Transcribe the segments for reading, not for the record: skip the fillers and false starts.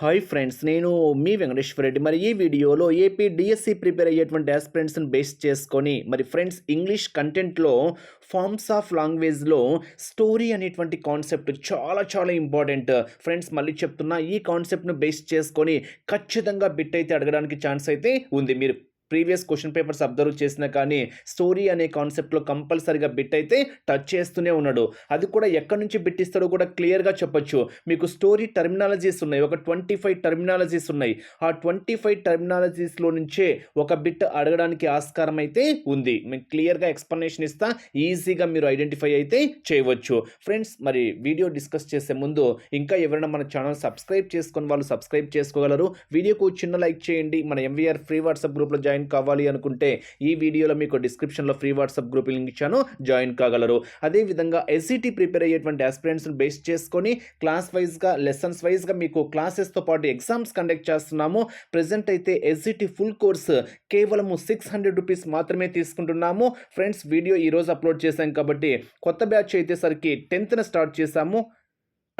Hi friends, నేను మీ వెంకటేశ్వర రెడ్డి. మరి ఈ వీడియోలో ఏపీ డిఎస్సి ప్రిపేర్ అయ్యేటువంటి ఆస్పిరెంట్స్ని బేస్ చేసుకొని మరి ఫ్రెండ్స్ ఇంగ్లీష్ కంటెంట్లో ఫార్మ్స్ ఆఫ్ లాంగ్వేజ్లో స్టోరీ అనేటువంటి కాన్సెప్ట్ చాలా చాలా ఇంపార్టెంట్ ఫ్రెండ్స్. మళ్ళీ చెప్తున్నా, ఈ కాన్సెప్ట్ను బేస్ చేసుకొని ఖచ్చితంగా బిట్ అయితే అడగడానికి ఛాన్స్ అయితే ఉంది. మీరు ప్రీవియస్ క్వశ్చన్ పేపర్స్ అబ్జర్వ్ చేసినా కానీ స్టోరీ అనే కాన్సెప్ట్లో కంపల్సరీగా బిట్ అయితే టచ్ చేస్తూనే ఉన్నాడు. అది కూడా ఎక్కడి నుంచి బిట్ ఇస్తాడో కూడా క్లియర్గా చెప్పొచ్చు. మీకు స్టోరీ టర్మినాలజీస్ ఉన్నాయి, ఒక 25 టర్మినాలజీస్ ఉన్నాయి. ఆ 25 టర్మినాలజీస్లో నుంచే ఒక బిట్ అడగడానికి ఆస్కారం అయితే ఉంది. మీకు క్లియర్గా ఎక్స్ప్లెనేషన్ ఇస్తా, ఈజీగా మీరు ఐడెంటిఫై అయితే చేయవచ్చు ఫ్రెండ్స్. మరి వీడియో డిస్కస్ చేసే ముందు ఇంకా ఎవరైనా మన ఛానల్ సబ్స్క్రైబ్ చేసుకొని వాళ్ళు సబ్స్క్రైబ్ చేసుకోగలరు. వీడియోకు చిన్న లైక్ చేయండి. మన ఎంవీఆర్ ఫ్రీ వాట్సాప్ గ్రూప్లో జాయిన్ కావాలి అనుకుంటే ఈ వీడియోలో మీకు డిస్క్రిప్షన్లో ఫ్రీ వాట్సాప్ గ్రూప్ లింక్ ఇచ్చాను, జాయిన్ కాగలరు. అదేవిధంగా ఎస్ఈటీ ప్రిపేర్ అయ్యేటువంటి ఆస్పిరెంట్స్ని బేస్ చేసుకొని క్లాస్ వైజ్గా లెసన్స్ వైజ్గా మీకు క్లాసెస్తో పాటు ఎగ్జామ్స్ కండక్ట్ చేస్తున్నాము. ప్రజెంట్ అయితే ఎస్ఈటీ ఫుల్ కోర్స్ కేవలము 600 రూపీస్ మాత్రమే తీసుకుంటున్నాము ఫ్రెండ్స్. వీడియో ఈరోజు అప్లోడ్ చేశాం కాబట్టి కొత్త బ్యాచ్ అయితే సరికి 10th స్టార్ట్ చేశాము.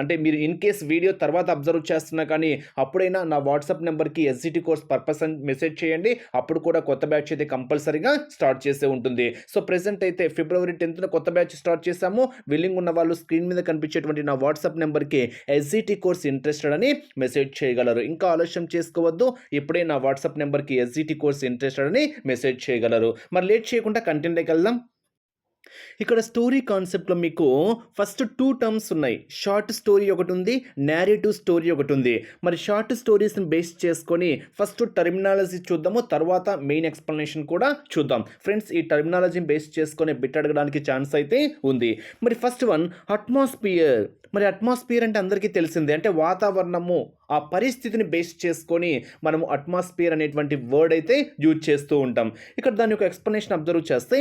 అంటే మీరు ఇన్ కేస్ వీడియో తర్వాత అబ్జర్వ్ చేస్తున్నా కానీ అప్పుడైనా నా వాట్సాప్ నెంబర్కి ఎస్జిటి కోర్స్ పర్పస్ అని మెసేజ్ చేయండి. అప్పుడు కూడా కొత్త బ్యాచ్ అయితే కంపల్సరీగా స్టార్ట్ చేసే ఉంటుంది. సో ప్రెసెంట్ అయితే February 10th కొత్త బ్యాచ్ స్టార్ట్ చేశాము. విల్లింగ్ ఉన్న వాళ్ళు స్క్రీన్ మీద కనిపించేటువంటి నా వాట్సాప్ నెంబర్కి ఎస్జిటి కోర్స్ ఇంట్రెస్టెడ్ అని మెసేజ్ చేయగలరు. ఇంకా ఆలస్యం చేసుకోవద్దు, ఇప్పుడే నా వాట్సాప్ నెంబర్కి ఎస్జిటి కోర్స్ ఇంట్రెస్టెడ్ అని మెసేజ్ చేయగలరు. మరి లేట్ చేయకుండా కంటెంట్లోకి వెళ్దాం. ఇక్కడ స్టోరీ కాన్సెప్ట్లో మీకు ఫస్ట్ 2 టర్మ్స్ ఉన్నాయి. షార్ట్ స్టోరీ ఒకటి ఉంది, నేరేటివ్ స్టోరీ ఒకటి ఉంది. మరి షార్ట్ స్టోరీస్ని బేస్ చేసుకొని ఫస్ట్ టర్మినాలజీ చూద్దాము, తర్వాత మెయిన్ ఎక్స్ప్లెనేషన్ కూడా చూద్దాం ఫ్రెండ్స్. ఈ టర్మినాలజీని బేస్ చేసుకొని బిట్ అడగడానికి ఛాన్స్ అయితే ఉంది. మరి ఫస్ట్ వన్ అట్మాస్ఫియర్. మరి అట్మాస్ఫియర్ అంటే అందరికీ తెలిసిందే, అంటే వాతావరణము, ఆ పరిస్థితిని బేస్ చేసుకొని మనము అట్మాస్ఫియర్ అనేటువంటి వర్డ్ అయితే యూజ్ చేస్తూ ఉంటాం. ఇక్కడ దాని యొక్క ఎక్స్ప్లెనేషన్ అబ్జర్వ్ చేస్తే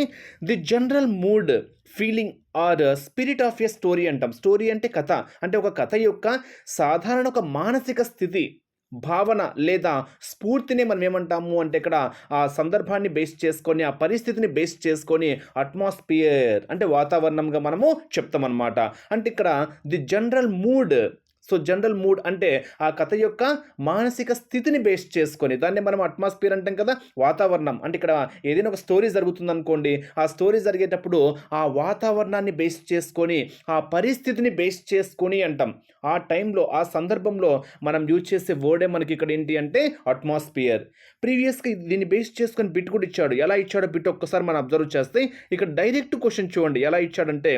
the general mood, feeling or spirit of a story అంటాం. స్టోరీ అంటే కథ, అంటే ఒక కథ యొక్క సాధారణ ఒక మానసిక స్థితి, భావన లేదా స్ఫూర్తిని మనం ఏమంటాము అంటే ఇక్కడ ఆ సందర్భాన్ని బేస్ చేసుకొని, ఆ పరిస్థితిని బేస్ చేసుకొని అట్మాస్ఫియర్ అంటే వాతావరణంగా మనము చెప్తామన్నమాట. అంటే ఇక్కడ the general mood. So general mood అంటే ఆ కథ యొక్క మానసిక స్థితిని బేస్ చేసుకొని దాన్ని మనం అట్మాస్ఫియర్ అంటాం కదా, వాతావరణం. అంటే ఇక్కడ ఏదైనా ఒక స్టోరీ జరుగుతుంది అనుకోండి, ఆ స్టోరీ జరిగేటప్పుడు ఆ వాతావరణాన్ని బేస్ చేసుకొని, ఆ పరిస్థితిని బేస్ చేసుకొని అంటాం. ఆ టైంలో ఆ సందర్భంలో మనం యూజ్ చేసే వర్డే మనకి ఇక్కడ ఏంటి అంటే అట్మాస్ఫియర్. ప్రీవియస్గా దీన్ని బేస్ చేసుకొని బిట్ కూడా ఇచ్చాడు. ఎలా ఇచ్చాడో బిట్ ఒక్కసారి మనం అబ్జర్వ్ చేస్తే ఇక్కడ డైరెక్ట్ క్వశ్చన్ చూడండి ఎలా ఇచ్చాడంటే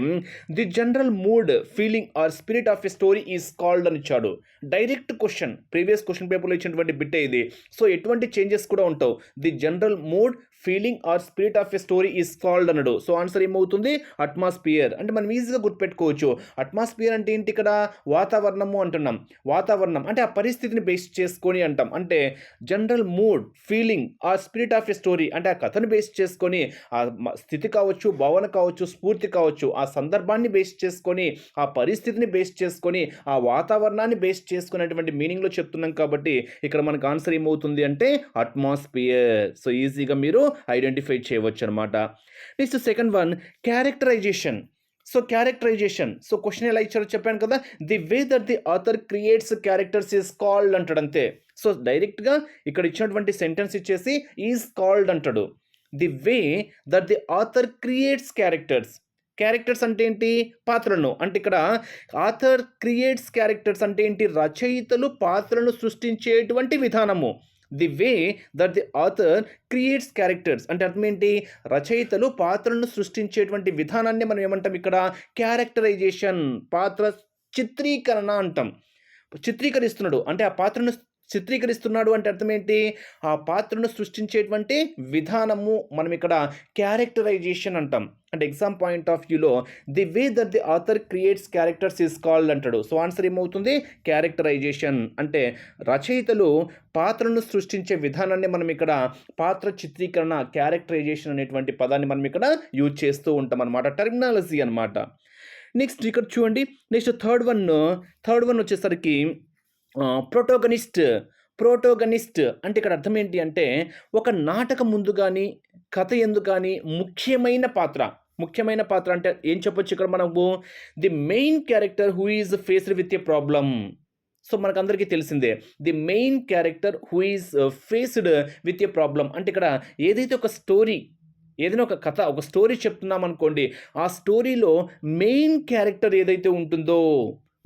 the general mood, feeling or spirit of a story is called అని ఇచ్చాడు. డైరెక్ట్ క్వశ్చన్, ప్రీవియస్ క్వశ్చన్ పేపర్లో ఇచ్చినటువంటి బిట్టే ఇది. సో ఎటువంటి చేంజెస్ కూడా ఉంటావు. The general mood, feeling or spirit of a story is called అన్నాడు. సో ఆన్సర్ ఏమవుతుంది అట్మాస్ఫియర్. అంటే మనం ఈజీగా గుర్తుపెట్టుకోవచ్చు. అట్మాస్ఫియర్ అంటే ఏంటి, ఇక్కడ వాతావరణము అంటున్నాం. వాతావరణం అంటే ఆ పరిస్థితిని బేస్ చేసుకొని అంటాం. అంటే general mood, feeling or spirit of a story అంటే ఆ కథను బేస్ చేసుకొని, ఆ స్థితి కావచ్చు, భావన కావచ్చు, స్ఫూర్తి కావచ్చు, ఆ సందర్భాన్ని బేస్ చేసుకొని, ఆ పరిస్థితిని బేస్ చేసుకొని, ఆ వాతావరణాన్ని బేస్ చేసుకునేటువంటి మీనింగ్లో చెప్తున్నాం. కాబట్టి ఇక్కడ మనకు ఆన్సర్ ఏమవుతుంది అంటే అట్మాస్ఫియర్. సో ఈజీగా మీరు ఐడెంటిఫై చేయవచ్చు అనమాట. Next second one characterization. So characterization, so question ఎలా ఇచ్చారో చెప్పాను కదా, the way that the author creates characters is called అంటాడు అంతే. సో డైరెక్ట్గా ఇక్కడ ఇచ్చినటువంటి సెంటెన్స్ ఇచ్చేసి ఈజ్ కాల్డ్ అంటాడు. The way that the author creates characters. Characters అంటే ఏంటి, పాత్రలను. అంటే ఇక్కడ ఆథర్ క్రియేట్స్ క్యారెక్టర్స్ అంటే ఏంటి, రచయితలు పాత్రలను సృష్టించేటువంటి విధానము. The way that the author creates characters అంటే అర్థం ఏంటి, రచయితలు పాత్రలను సృష్టించేటువంటి విధానాన్ని మనం ఏమంటాం ఇక్కడ క్యారెక్టరైజేషన్, పాత్ర చిత్రీకరణ అంటాం. చిత్రీకరిస్తున్నాడు అంటే ఆ పాత్రను చిత్రీకరిస్తున్నాడు అంటే అర్థం ఏంటి, ఆ పాత్రను సృష్టించేటువంటి విధానము మనం ఇక్కడ క్యారెక్టరైజేషన్ అంటాం. అంటే ఎగ్జామ్ పాయింట్ ఆఫ్ వ్యూలో the way that the author creates characters is called అంటాడు. సో ఆన్సర్ ఏమవుతుంది క్యారెక్టరైజేషన్. అంటే రచయితలు పాత్రను సృష్టించే విధానాన్ని మనం ఇక్కడ పాత్ర చిత్రీకరణ, క్యారెక్టరైజేషన్ అనేటువంటి పదాన్ని మనం ఇక్కడ యూజ్ చేస్తూ ఉంటాం అనమాట. టర్మినాలజీ అనమాట. నెక్స్ట్ ఇక్కడ చూడండి, నెక్స్ట్ థర్డ్ వన్ వచ్చేసరికి ప్రోటోగనిస్ట్ అంటే ఇక్కడ అర్థం ఏంటి అంటే ఒక నాటకం ముందు కానీ కథ ఎందు కానీ ముఖ్యమైన పాత్ర అంటే ఏం చెప్పొచ్చు ఇక్కడ మనకు, the main character who is faced with a problem. So మనకందరికీ తెలిసిందే the main character who is faced with a problem. అంటే ఇక్కడ ఏదైతే ఒక స్టోరీ, ఏదైనా ఒక కథ, ఒక స్టోరీ చెప్తున్నాం అనుకోండి, ఆ స్టోరీలో మెయిన్ క్యారెక్టర్ ఏదైతే ఉంటుందో,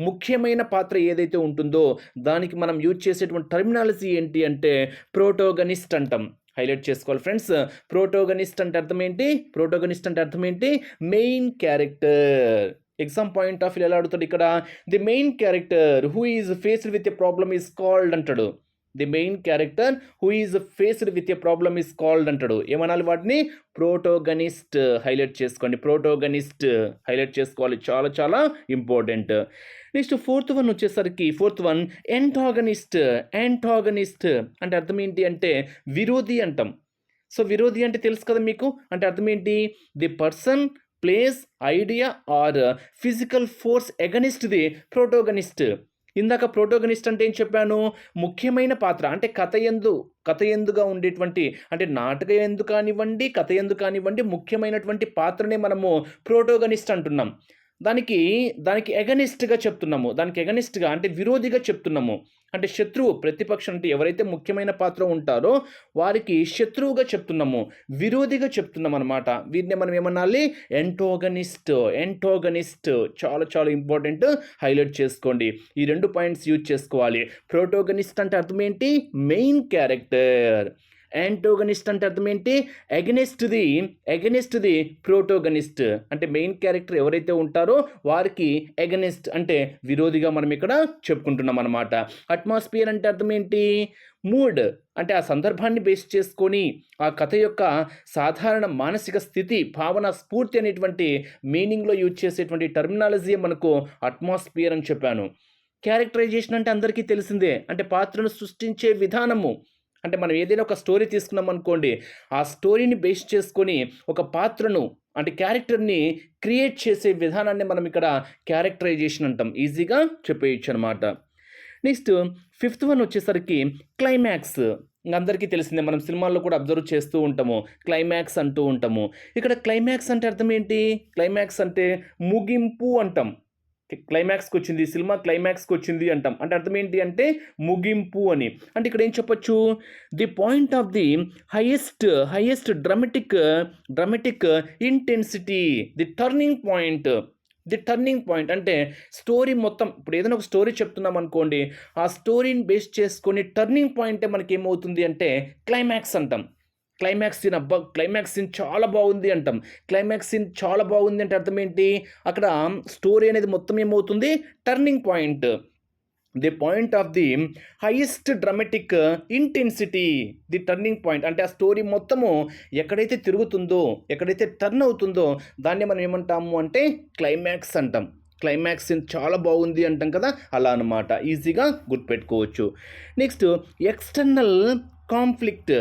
ముఖ్యమైన పాత్ర ఏదైతే ఉంటుందో, దానికి మనం యూజ్ చేసేటువంటి టర్మినాలజీ ఏంటి అంటే ప్రోటోగనిస్ట్ అంటాం. హైలైట్ చేసుకోవాలి ఫ్రెండ్స్. ప్రోటోగనిస్ట్ అంటే అర్థం ఏంటి? ప్రోటోగనిస్ట్ అంటే అర్థం ఏంటి? Main character. Exam point of view ఎలా అడుగుతాడు ఇక్కడ? The main character who is faced with a problem is called అంటాడు. The main character who is faced with a problem is called అంటాడు. ఏమనాలి వాటిని? ప్రోటోగనిస్ట్. హైలైట్ చేసుకోండి, ప్రోటోగనిస్ట్ హైలైట్ చేసుకోవాలి, చాలా చాలా ఇంపార్టెంట్. నెక్స్ట్ ఫోర్త్ వన్ వచ్చేసరికి, ఫోర్త్ వన్ యాంటాగనిస్ట్. యాంటాగనిస్ట్ అంటే అర్థం ఏంటి అంటే విరోధి అంటాం. సో విరోధి అంటే తెలుసు కదా మీకు, అంటే అర్థం ఏంటి? The person, place, idea or physical force against the protagonist. ఇందాక ప్రోటోగనిస్ట్ అంటే ఏం చెప్పాను? ముఖ్యమైన పాత్ర, అంటే కథ ఎందుగా ఉండేటువంటి, అంటే నాటకం ఎందు కానివ్వండి, కథ ఎందు కానివ్వండి, ముఖ్యమైనటువంటి పాత్రనే మనము ప్రోటోగనిస్ట్ అంటున్నాం. దానికి ఎగనిస్ట్గా చెప్తున్నాము, దానికి ఎగనిస్ట్గా అంటే విరోధిగా చెప్తున్నాము. అంటే శత్రువు, ప్రతిపక్షం, అంటే ఎవరైతే ముఖ్యమైన పాత్ర ఉంటారో వారికి శత్రువుగా చెప్తున్నాము, విరోధిగా చెప్తున్నాం అనమాట. వీరిని మనం ఏమనాలి? యాంటాగనిస్ట్. యాంటాగనిస్ట్ చాలా చాలా ఇంపార్టెంట్, హైలైట్ చేసుకోండి. ఈ 2 పాయింట్స్ యూజ్ చేసుకోవాలి. ప్రోటోగనిస్ట్ అంటే అర్థం ఏంటి? Main character. యాంటోగనిస్ట్ అంటే అర్థం ఏంటి? Against the protagonist. అంటే మెయిన్ క్యారెక్టర్ ఎవరైతే ఉంటారో వారికి ఎగనిస్ట్ అంటే విరోధిగా మనం ఇక్కడ చెప్పుకుంటున్నాం అనమాట. అట్మాస్ఫియర్ అంటే అర్థం ఏంటి? మూడ్, అంటే ఆ సందర్భాన్ని బేస్ చేసుకొని ఆ కథ యొక్క సాధారణ మానసిక స్థితి, భావన, స్ఫూర్తి అనేటువంటి మీనింగ్లో యూజ్ చేసేటువంటి టర్మినాలజీ మనకు అట్మాస్ఫియర్ అని చెప్పాను. క్యారెక్టరైజేషన్ అంటే అందరికీ తెలిసిందే, అంటే పాత్రను సృష్టించే విధానము. అంటే మనం ఏదైనా ఒక స్టోరీ తీసుకున్నాం అనుకోండి, ఆ స్టోరీని బేస్ చేసుకొని ఒక పాత్రను, అంటే క్యారెక్టర్ని క్రియేట్ చేసే విధానాన్ని మనం ఇక్కడ క్యారెక్టరైజేషన్ అంటాం. ఈజీగా చెప్పేయచ్చు అనమాట. నెక్స్ట్ ఫిఫ్త్ వన్ వచ్చేసరికి క్లైమాక్స్. అందరికీ తెలిసిందే, మనం సినిమాల్లో కూడా అబ్జర్వ్ చేస్తూ ఉంటాము, క్లైమాక్స్ అంటూ ఉంటాము. ఇక్కడ క్లైమాక్స్ అంటే అర్థం ఏంటి? క్లైమాక్స్ అంటే ముగింపు అంటాం. క్లైమాక్స్కి వచ్చింది, సినిమా క్లైమాక్స్కి వచ్చింది అంటాం. అంటే అర్థం ఏంటి అంటే ముగింపు అని. అంటే ఇక్కడ ఏం చెప్పొచ్చు? The point of the highest dramatic intensity, the turning point అంటే స్టోరీ మొత్తం, ఇప్పుడు ఏదైనా ఒక స్టోరీ చెప్తున్నాం అనుకోండి, ఆ స్టోరీని బేస్ చేసుకొని టర్నింగ్ పాయింటే మనకి ఏమవుతుంది అంటే క్లైమాక్స్ అంటాం. క్లైమాక్స్ సీన్ చాలా బాగుంది అంటాం. క్లైమాక్స్ సీన్ చాలా బాగుంది అంటే అర్థం ఏంటి? అక్కడ స్టోరీ అనేది మొత్తం ఏమవుతుంది? Turning point. The point of the highest dramatic intensity, the turning point. అంటే ఆ స్టోరీ మొత్తము ఎక్కడైతే తిరుగుతుందో, ఎక్కడైతే టర్న్ అవుతుందో దాన్ని మనం ఏమంటాము అంటే క్లైమాక్స్ అంటాం. క్లైమాక్స్ సీన్ చాలా బాగుంది అంటాం కదా, అలా అనమాట. ఈజీగా గుర్తుపెట్టుకోవచ్చు. నెక్స్ట్ ఎక్స్టర్నల్ కాన్ఫ్లిక్ట్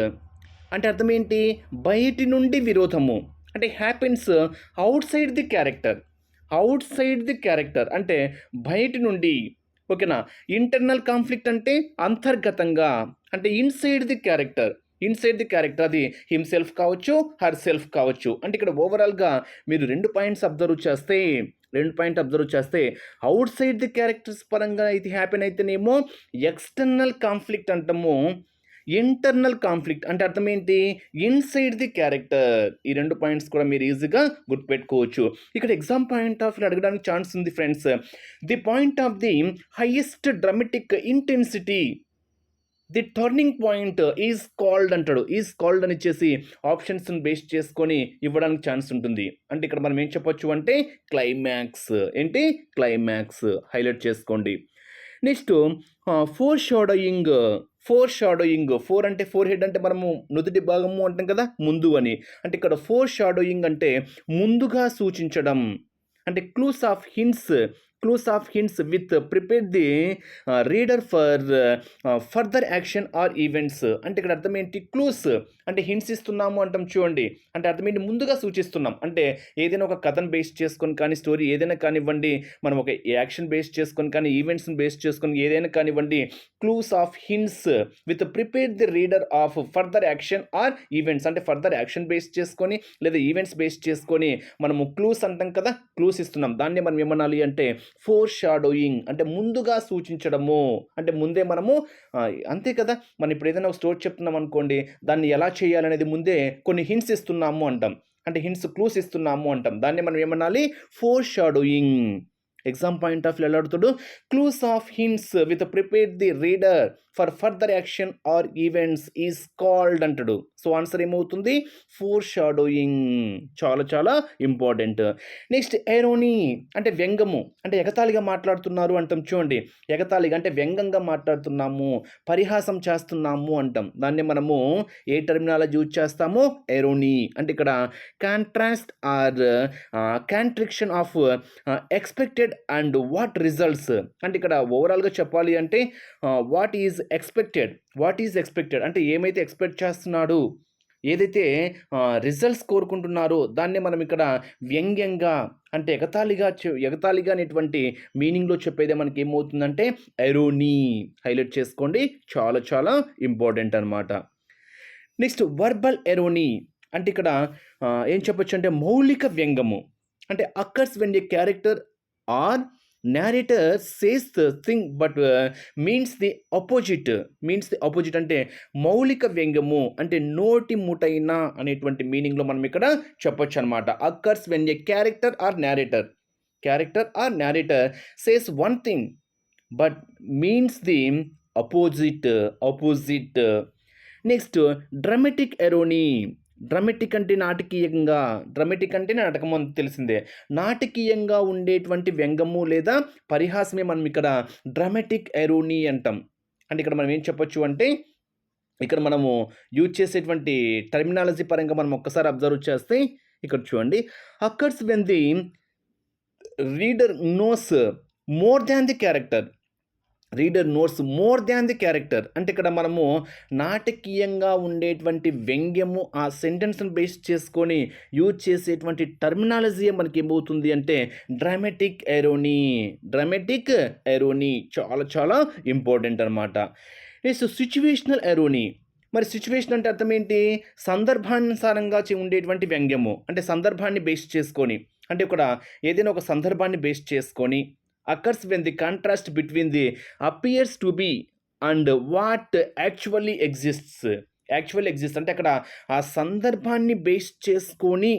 అంటే అర్థం ఏంటి? బయటి నుండి విరోధము. అంటే happens out side the character అంటే బయటి నుండి. ఓకేనా? ఇంటర్నల్ కాన్ఫ్లిక్ట్ అంటే అంతర్గతంగా, అంటే ఇన్సైడ్ ది క్యారెక్టర్ అది హిమ్సెల్ఫ్ కావచ్చు, హర్ సెల్ఫ్ కావచ్చు. అంటే ఇక్కడ ఓవరాల్గా మీరు 2 పాయింట్స్ అబ్జర్వ్ చేస్తే అవుట్ సైడ్ ది క్యారెక్టర్స్ పరంగా ఇది హ్యాపెన్ అయితేనేమో ఎక్స్టర్నల్ కాన్ఫ్లిక్ట్ అంటాము. ఇంటర్నల్ కాన్ఫ్లిక్ట్ అంటే అర్థం ఏంటి? Inside the character. ఈ 2 పాయింట్స్ కూడా మీరు ఈజీగా గుర్తుపెట్టుకోవచ్చు. ఇక్కడ ఎగ్జామ్ పాయింట్ ఆఫ్ అడగడానికి ఛాన్స్ ఉంది friends. The point of the highest dramatic intensity, the turning point is called అంటాడు. ఈజ్ కాల్డ్ అని ఇచ్చేసి ఆప్షన్స్ని బేస్ చేసుకొని ఇవ్వడానికి ఛాన్స్ ఉంటుంది. అంటే ఇక్కడ మనం ఏం చెప్పొచ్చు అంటే క్లైమాక్స్. ఏంటి? క్లైమాక్స్. హైలైట్ చేసుకోండి. Next four shadowing. ఫోర్ అంటే ఫోర్ హెడ్ అంటే మనము నుదుటి భాగము అంటాం కదా, ముందు అని. అంటే ఇక్కడ ఫోర్ షాడోయింగ్ అంటే ముందుగా సూచించడం. అంటే clues of hints with prepare the reader for further action or events. అంటే ఇక్కడ అర్థం ఏంటి? క్లూస్ అంటే హింట్స్ ఇస్తున్నాము అంటాం చూడండి. అంటే అర్థం ఏంటి, ముందుగా సూచిస్తున్నాం. అంటే ఏదైనా ఒక కథను బేస్ చేసుకొని కానీ, స్టోరీ ఏదైనా కానివ్వండి, మనం ఒక యాక్షన్ బేస్ చేసుకొని కానీ, ఈవెంట్స్‌ని బేస్ చేసుకొని ఏదైనా కానివ్వండి, clues of hints with prepare the reader of further action or events. అంటే ఫర్దర్ యాక్షన్ బేస్ చేసుకొని లేదా ఈవెంట్స్ బేస్ చేసుకొని మనము క్లూస్ అంటాం కదా, క్లూస్ ఇస్తున్నాం. దాన్ని మనం ఏమనాలి అంటే ఫోర్ షాడోయింగ్, అంటే ముందుగా సూచించడము. అంటే ముందే మనము అంతే కదా, మనం ఇప్పుడు ఏదైనా ఒక స్టోరీ చెప్తున్నాం అనుకోండి, దాన్ని ఎలా చేయాలనేది ముందే కొన్ని హింట్స్ ఇస్తున్నాము అంటాం. అంటే హింట్స్, క్లూస్ ఇస్తున్నాము అంటాం. దాన్ని మనం ఏమనాలి, foreshadowing. Exam point of view ఎలా అడుగుతాడు, clues of hints with prepare the reader for further action or events is called అంటాడు. సో ఆన్సర్ ఏమవుతుంది, ఫోర్ షాడోయింగ్. చాలా చాలా ఇంపార్టెంట్. నెక్స్ట్ ఎరోనీ అంటే వ్యంగము, అంటే ఎగతాళిగా మాట్లాడుతున్నారు అంటాం చూడండి. ఎగతాళిగా అంటే వ్యంగంగా మాట్లాడుతున్నాము, పరిహాసం చేస్తున్నాము అంటాం. దాన్ని మనము ఏ టర్మినాలజీ యూజ్ చేస్తాము, ఎరోనీ. అంటే ఇక్కడ contrast or contradiction of expected and what results. అంటే ఇక్కడ ఓవరాల్గా చెప్పాలి అంటే వాట్ ఈజ్ ఎక్స్పెక్టెడ్ అంటే ఏమైతే ఎక్స్పెక్ట్ చేస్తున్నాడు, ఏదైతే రిజల్ట్స్ కోరుకుంటున్నారో దాన్ని మనం ఇక్కడ వ్యంగ్యంగా అంటే ఎగతాళిగా అనేటువంటి మీనింగ్లో చెప్పేదే మనకి ఏమవుతుందంటే ఎరోనీ. హైలైట్ చేసుకోండి, చాలా చాలా ఇంపార్టెంట్ అనమాట. నెక్స్ట్ వర్బల్ ఎరోనీ అంటే ఇక్కడ ఏం చెప్పొచ్చు అంటే మౌలిక వ్యంగము. అంటే occurs when a character or narrator says the thing but means the opposite అంటే మౌలిక వ్యంగ్యము అంటే నోటి ముటైన అనేటువంటి మీనింగ్లో మనం ఇక్కడ చెప్పొచ్చు అనమాట. Occurs when a character or narrator says one thing but means the opposite. Next dramatic irony. Dramatic అంటే నాటకీయంగా, డ్రమాటిక్ అంటే నాటకం అని తెలిసిందే. నాటకీయంగా ఉండేటువంటి వ్యంగము లేదా పరిహాసమే మనం ఇక్కడ డ్రమాటిక్ ఎరోనీ అంటాం. అంటే ఇక్కడ మనం ఏం చెప్పొచ్చు అంటే ఇక్కడ మనము యూజ్ చేసేటువంటి టర్మినాలజీ పరంగా మనం ఒక్కసారి అబ్జర్వ్ చేస్తే ఇక్కడ చూడండి, occurs when the reader knows more than the character అంటే ఇక్కడ మనము నాటకీయంగా ఉండేటువంటి వ్యంగ్యము ఆ సెంటెన్స్ని బేస్ చేసుకొని యూజ్ చేసేటువంటి టర్మినాలజీ మనకి ఏమవుతుంది అంటే డ్రామాటిక్ ఎరోనీ. చాలా చాలా ఇంపార్టెంట్ అనమాట. Next situational irony. మరి సిచ్యువేషన్ అంటే అర్థం ఏంటి, సందర్భానుసారంగా ఉండేటువంటి వ్యంగ్యము. అంటే సందర్భాన్ని బేస్ చేసుకొని, అంటే ఇక్కడ ఏదైనా ఒక సందర్భాన్ని బేస్ చేసుకొని occurs when the contrast between the appears to be and what actually exists అంటే అక్కడ ఆ సందర్భాన్ని బేస్ చేసుకొని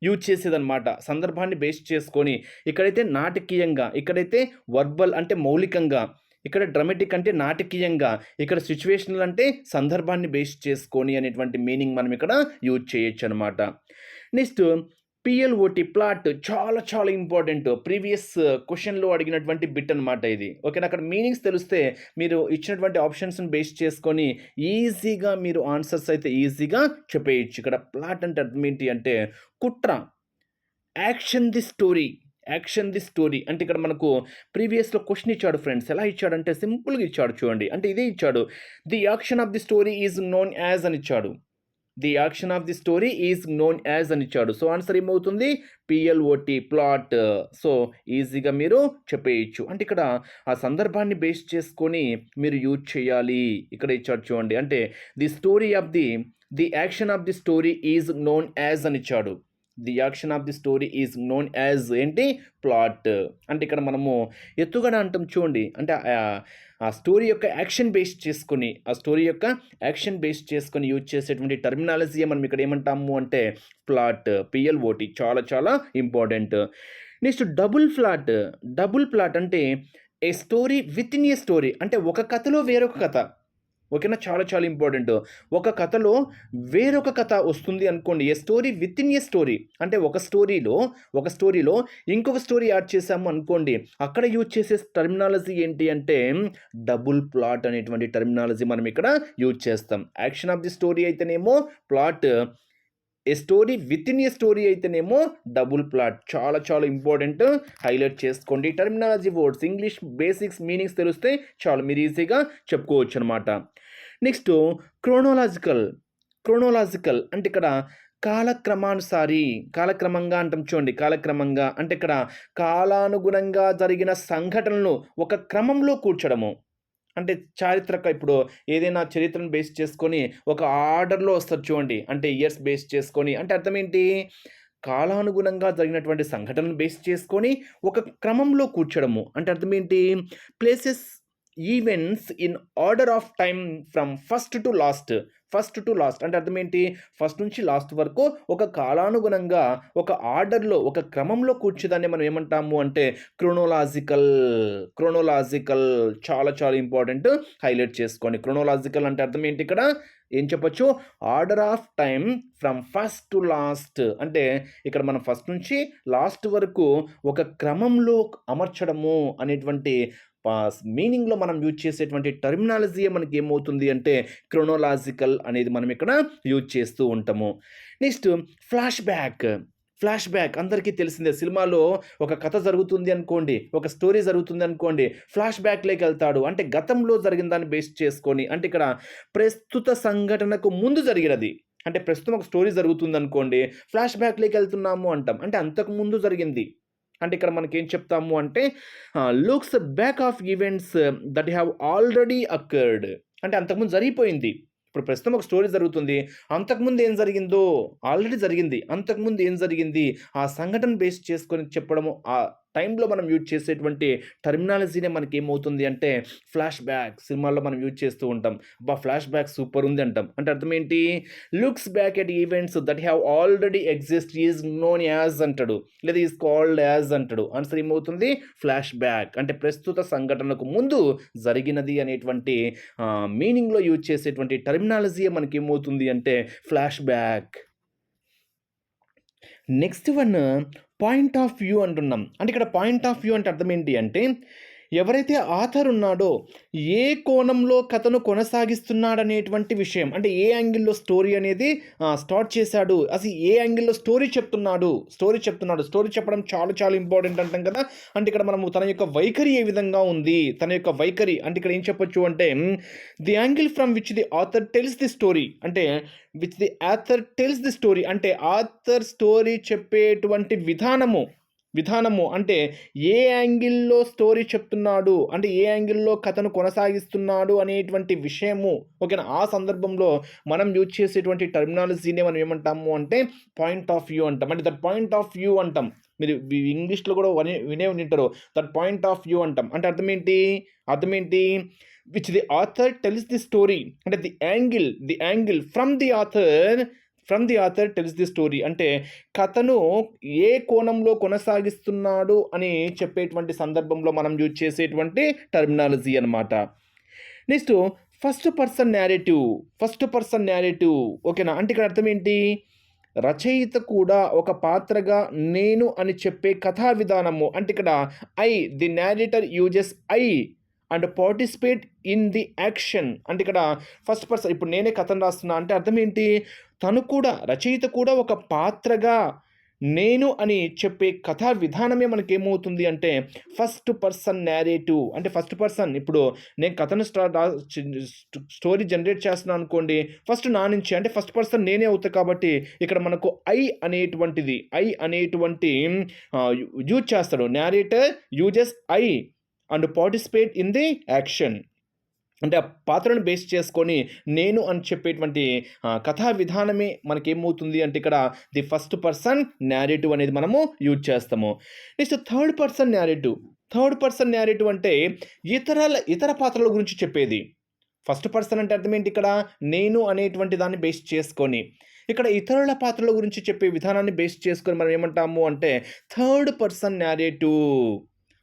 యూజ్ చేసేదన్నమాట. సందర్భాన్ని బేస్ చేసుకొని ఇక్కడైతే నాటకీయంగా, ఇక్కడైతే వర్బల్ అంటే మౌలికంగా, ఇక్కడ డ్రమాటిక్ అంటే నాటకీయంగా, ఇక్కడ సిచ్యువేషనల్ అంటే సందర్భాన్ని బేస్ చేసుకొని అనేటువంటి మీనింగ్ మనం ఇక్కడ యూజ్ చేయొచ్చు అనమాట. నెక్స్ట్ పిఎల్ఓటి ప్లాట్ చాలా చాలా ఇంపార్టెంట్. ప్రీవియస్ క్వశ్చన్లో అడిగినటువంటి బిట్ అనమాట ఇది. ఓకేనా, అక్కడ మీనింగ్స్ తెలిస్తే మీరు ఇచ్చినటువంటి ఆప్షన్స్ని బేస్ చేసుకొని ఈజీగా మీరు ఆన్సర్స్ అయితే ఈజీగా చెప్పేయచ్చు. ఇక్కడ ప్లాట్ అంటే అర్థం ఏంటి అంటే కుట్ర. యాక్షన్ ది స్టోరీ అంటే ఇక్కడ మనకు ప్రీవియస్లో క్వశ్చన్ ఇచ్చాడు ఫ్రెండ్స్. ఎలా ఇచ్చాడంటే సింపుల్గా ఇచ్చాడు చూడండి. అంటే ఇదే ఇచ్చాడు, the action of the story is known as అని ఇచ్చాడు. The action of the story is known as అని ఇచ్చాడు. సో ఆన్సర్ ఏమవుతుంది, పిఎల్ఓటి ప్లాట్. సో ఈజీగా మీరు చెప్పేయచ్చు. అంటే ఇక్కడ ఆ సందర్భాన్ని బేస్ చేసుకొని మీరు యూజ్ చేయాలి. ఇక్కడ ఇచ్చాడు చూడండి, అంటే the action of the story is known as అని ఇచ్చాడు. The action of the story is known as ఏంటి, ప్లాట్. అంటే ఇక్కడ మనము ఎత్తుగడ అంటాం చూడండి. అంటే ఆ స్టోరీ యొక్క యాక్షన్ బేస్ చేసుకొని యూజ్ చేసేటువంటి టర్మినాలజీ మనం ఇక్కడ ఏమంటాము అంటే ప్లాట్, పిఎల్ఓటి. చాలా చాలా ఇంపార్టెంట్. నెక్స్ట్ డబుల్ ప్లాట్ అంటే a story within a story. అంటే ఒక కథలో వేరొక కథ. ఓకేనా, చాలా చాలా ఇంపార్టెంట్. ఒక కథలో వేరొక కథ వస్తుంది అనుకోండి, a story within a story. అంటే ఒక స్టోరీలో ఇంకొక స్టోరీ యాడ్ చేసాము అనుకోండి, అక్కడ యూజ్ చేసే టర్మినాలజీ ఏంటి అంటే డబుల్ ప్లాట్ అనేటువంటి టర్మినాలజీ మనం ఇక్కడ యూజ్ చేస్తాం. యాక్షన్ ఆఫ్ ది స్టోరీ అయితేనేమో plot, A story within a story అయితేనేమో డబుల్ ప్లాట్. చాలా చాలా ఇంపార్టెంట్, హైలైట్ చేసుకోండి. Terminology words, English basics meanings తెలిస్తే చాలు, మీరు ఈజీగా చెప్పుకోవచ్చు అనమాట. నెక్స్ట్ క్రోనాలజికల్ క్రోనోలాజికల్ అంటే ఇక్కడ కాలక్రమానుసారి, కాలక్రమంగా అంటాం చూడండి. కాలక్రమంగా అంటే ఇక్కడ కాలానుగుణంగా జరిగిన సంఘటనలను ఒక క్రమంలో కూర్చడము. అంటే చారిత్రక ఇప్పుడు ఏదైనా చరిత్రను బేస్ చేసుకొని ఒక ఆర్డర్‌లో వస్తది చూడండి. అంటే ఇయర్స్ బేస్ చేసుకొని అంటే అర్థం ఏంటి? కాలానుగుణంగా జరిగినటువంటి సంఘటనలను బేస్ చేసుకొని ఒక క్రమంలో కూర్చడము. అంటే అర్థం ఏంటి? Places events in order of time from first to last అంటే అర్థం ఏంటి? ఫస్ట్ నుంచి లాస్ట్ వరకు ఒక కాలానుగుణంగా ఒక ఆర్డర్‌లో ఒక క్రమంలో కూర్చేదాన్ని మనం ఏమంటాము అంటే క్రోనోలాజికల్. క్రోనోలాజికల్ చాలా చాలా ఇంపార్టెంట్. హైలైట్ చేసుకోండి. క్రోనోలాజికల్ అంటే అర్థం ఏంటి ఇక్కడ? ఏం చెప్పొచ్చు? Order of time from first to last అంటే ఇక్కడ మనం ఫస్ట్ నుంచి లాస్ట్ వరకు ఒక క్రమంలో అమర్చడము అనేటువంటి మీనింగ్‌లో మనం యూజ్ చేసేటువంటి టర్మినాలజీయే మనకి ఏమవుతుంది అంటే క్రోనోలాజికల్ అనేది మనం ఇక్కడ యూజ్ చేస్తూ ఉంటాము. Next flash back. Flash back అందరికీ తెలిసిందే. సినిమాలో ఒక కథ జరుగుతుంది అనుకోండి, ఒక స్టోరీ జరుగుతుంది అనుకోండి, ఫ్లాష్ బ్యాక్‌లోకి వెళ్తాడు. అంటే గతంలో జరిగిన దాన్ని బేస్ చేసుకొని అంటే ఇక్కడ ప్రస్తుత సంఘటనకు ముందు జరిగినది. అంటే ప్రస్తుతం ఒక స్టోరీ జరుగుతుందనుకోండి, ఫ్లాష్ బ్యాక్‌లోకి వెళ్తున్నాము అంటాం. అంటే అంతకు ముందు జరిగింది. అంటే ఇక్కడ మనకేం చెప్తాము అంటే looks back of events that have already occurred అంటే అంతకుముందు జరిగిపోయింది. ఇప్పుడు ప్రస్తుతం ఒక స్టోరీ జరుగుతుంది. అంతకుముందు ఏం జరిగిందో ఆల్రెడీ జరిగింది. అంతకుముందు ఏం జరిగింది ఆ సంఘటన బేస్ చేసుకొని చెప్పడము ఆ టైంలో మనం యూజ్ చేసేటువంటి టర్మినాలజీనే మనకి ఏమవుతుంది అంటే ఫ్లాష్ బ్యాక్. సినిమాల్లో మనం యూజ్ చేస్తూ ఉంటాం. అబ్బా! ఫ్లాష్ బ్యాక్ సూపర్ ఉంది అంటాం. అంటే అర్థం ఏంటి? Looks back at events that have already exist is known as అంటాడు. లేదా ఈజ్ కాల్డ్ యాజ్ అంటాడు. ఆన్సర్ ఏమవుతుంది? Flash back. అంటే ప్రస్తుత సంఘటనకు ముందు జరిగినది అనేటువంటి మీనింగ్‌లో యూజ్ చేసేటువంటి టర్మినాలజీయే మనకి ఏమవుతుంది అంటే flash back. Next one point of view అంటున్నాం. అంటే ఇక్కడ పాయింట్ ఆఫ్ వ్యూ అంటే అర్థం ఏంటి అంటే ఎవరైతే ఆథర్ ఉన్నాడో ఏ కోణంలో కథను కొనసాగిస్తున్నాడనేటువంటి విషయం. అంటే ఏ యాంగిల్‌లో స్టోరీ అనేది స్టార్ట్ చేశాడు. అసలు ఏ యాంగిల్‌లో స్టోరీ చెప్తున్నాడు. స్టోరీ చెప్పడం చాలా చాలా ఇంపార్టెంట్ అంటాం కదా! అంటే ఇక్కడ మనము తన యొక్క వైఖరి ఏ విధంగా ఉంది. తన యొక్క వైఖరి అంటే ఇక్కడ ఏం చెప్పొచ్చు అంటే the angle from which the author tells the story అంటే which the author tells the story అంటే ఆథర్ స్టోరీ చెప్పేటువంటి విధానము అంటే ఏ యాంగిల్‌లో స్టోరీ చెప్తున్నాడు, అంటే ఏ యాంగిల్‌లో కథను కొనసాగిస్తున్నాడు అనేటువంటి విషయము. ఓకేనా? ఆ సందర్భంలో మనం యూజ్ చేసేటువంటి టర్మినాలజీనే మనం ఏమంటాము అంటే పాయింట్ ఆఫ్ వ్యూ అంటాం. అంటే దట్ పాయింట్ ఆఫ్ వ్యూ అంటాం. మీరు ఇంగ్లీష్‌లో కూడా వినే ఉండింటారు. దట్ పాయింట్ ఆఫ్ వ్యూ అంటాం. అంటే అర్థం ఏంటి? Which the author tells the story అంటే the angle from the author tells the story అంటే కథను ఏ కోణంలో కొనసాగిస్తున్నాడు అని చెప్పేటువంటి సందర్భంలో మనం యూజ్ చేసేటువంటి టర్మినాలజీ అనమాట. Next first person narrative. ఓకేనా? అంటే ఇక్కడ అర్థం ఏంటి? రచయిత కూడా ఒక పాత్రగా నేను అని చెప్పే కథా విధానము. అంటే ఇక్కడ the narrator uses and participate in the action. అంటే ఇక్కడ ఫస్ట్ పర్సన్ ఇప్పుడు నేనే కథను రాస్తున్నా అంటే అర్థం ఏంటి? రచయిత కూడా ఒక పాత్రగా నేను అని చెప్పే కథా విధానమే మనకేమవుతుంది అంటే ఫస్ట్ పర్సన్ నేరేటివ్. అంటే ఫస్ట్ పర్సన్ ఇప్పుడు నేను కథను స్టోరీ జనరేట్ చేస్తున్నాను అనుకోండి, ఫస్ట్ నా నుంచి అంటే ఫస్ట్ పర్సన్ నేనే అవుతా కాబట్టి ఇక్కడ మనకు ఐ అనేటువంటి యూజ్ చేస్తాడు. Narrator uses and participate in the action. అంటే ఆ పాత్రను బేస్ చేసుకొని నేను అని చెప్పేటువంటి కథా విధానమే మనకేమవుతుంది అంటే ఇక్కడ ది ఫస్ట్ పర్సన్ నేరేటివ్ అనేది మనము యూజ్ చేస్తాము. నెక్స్ట్ థర్డ్ పర్సన్ నేరేటివ్ అంటే ఇతర పాత్రల గురించి చెప్పేది. ఫస్ట్ పర్సన్ అంటే అర్థం ఏంటి? ఇక్కడ నేను అనేటువంటి దాన్ని బేస్ చేసుకొని ఇక్కడ ఇతరుల పాత్రల గురించి చెప్పే విధానాన్ని బేస్ చేసుకొని మనం ఏమంటాము అంటే థర్డ్ పర్సన్ నేరేటివ్.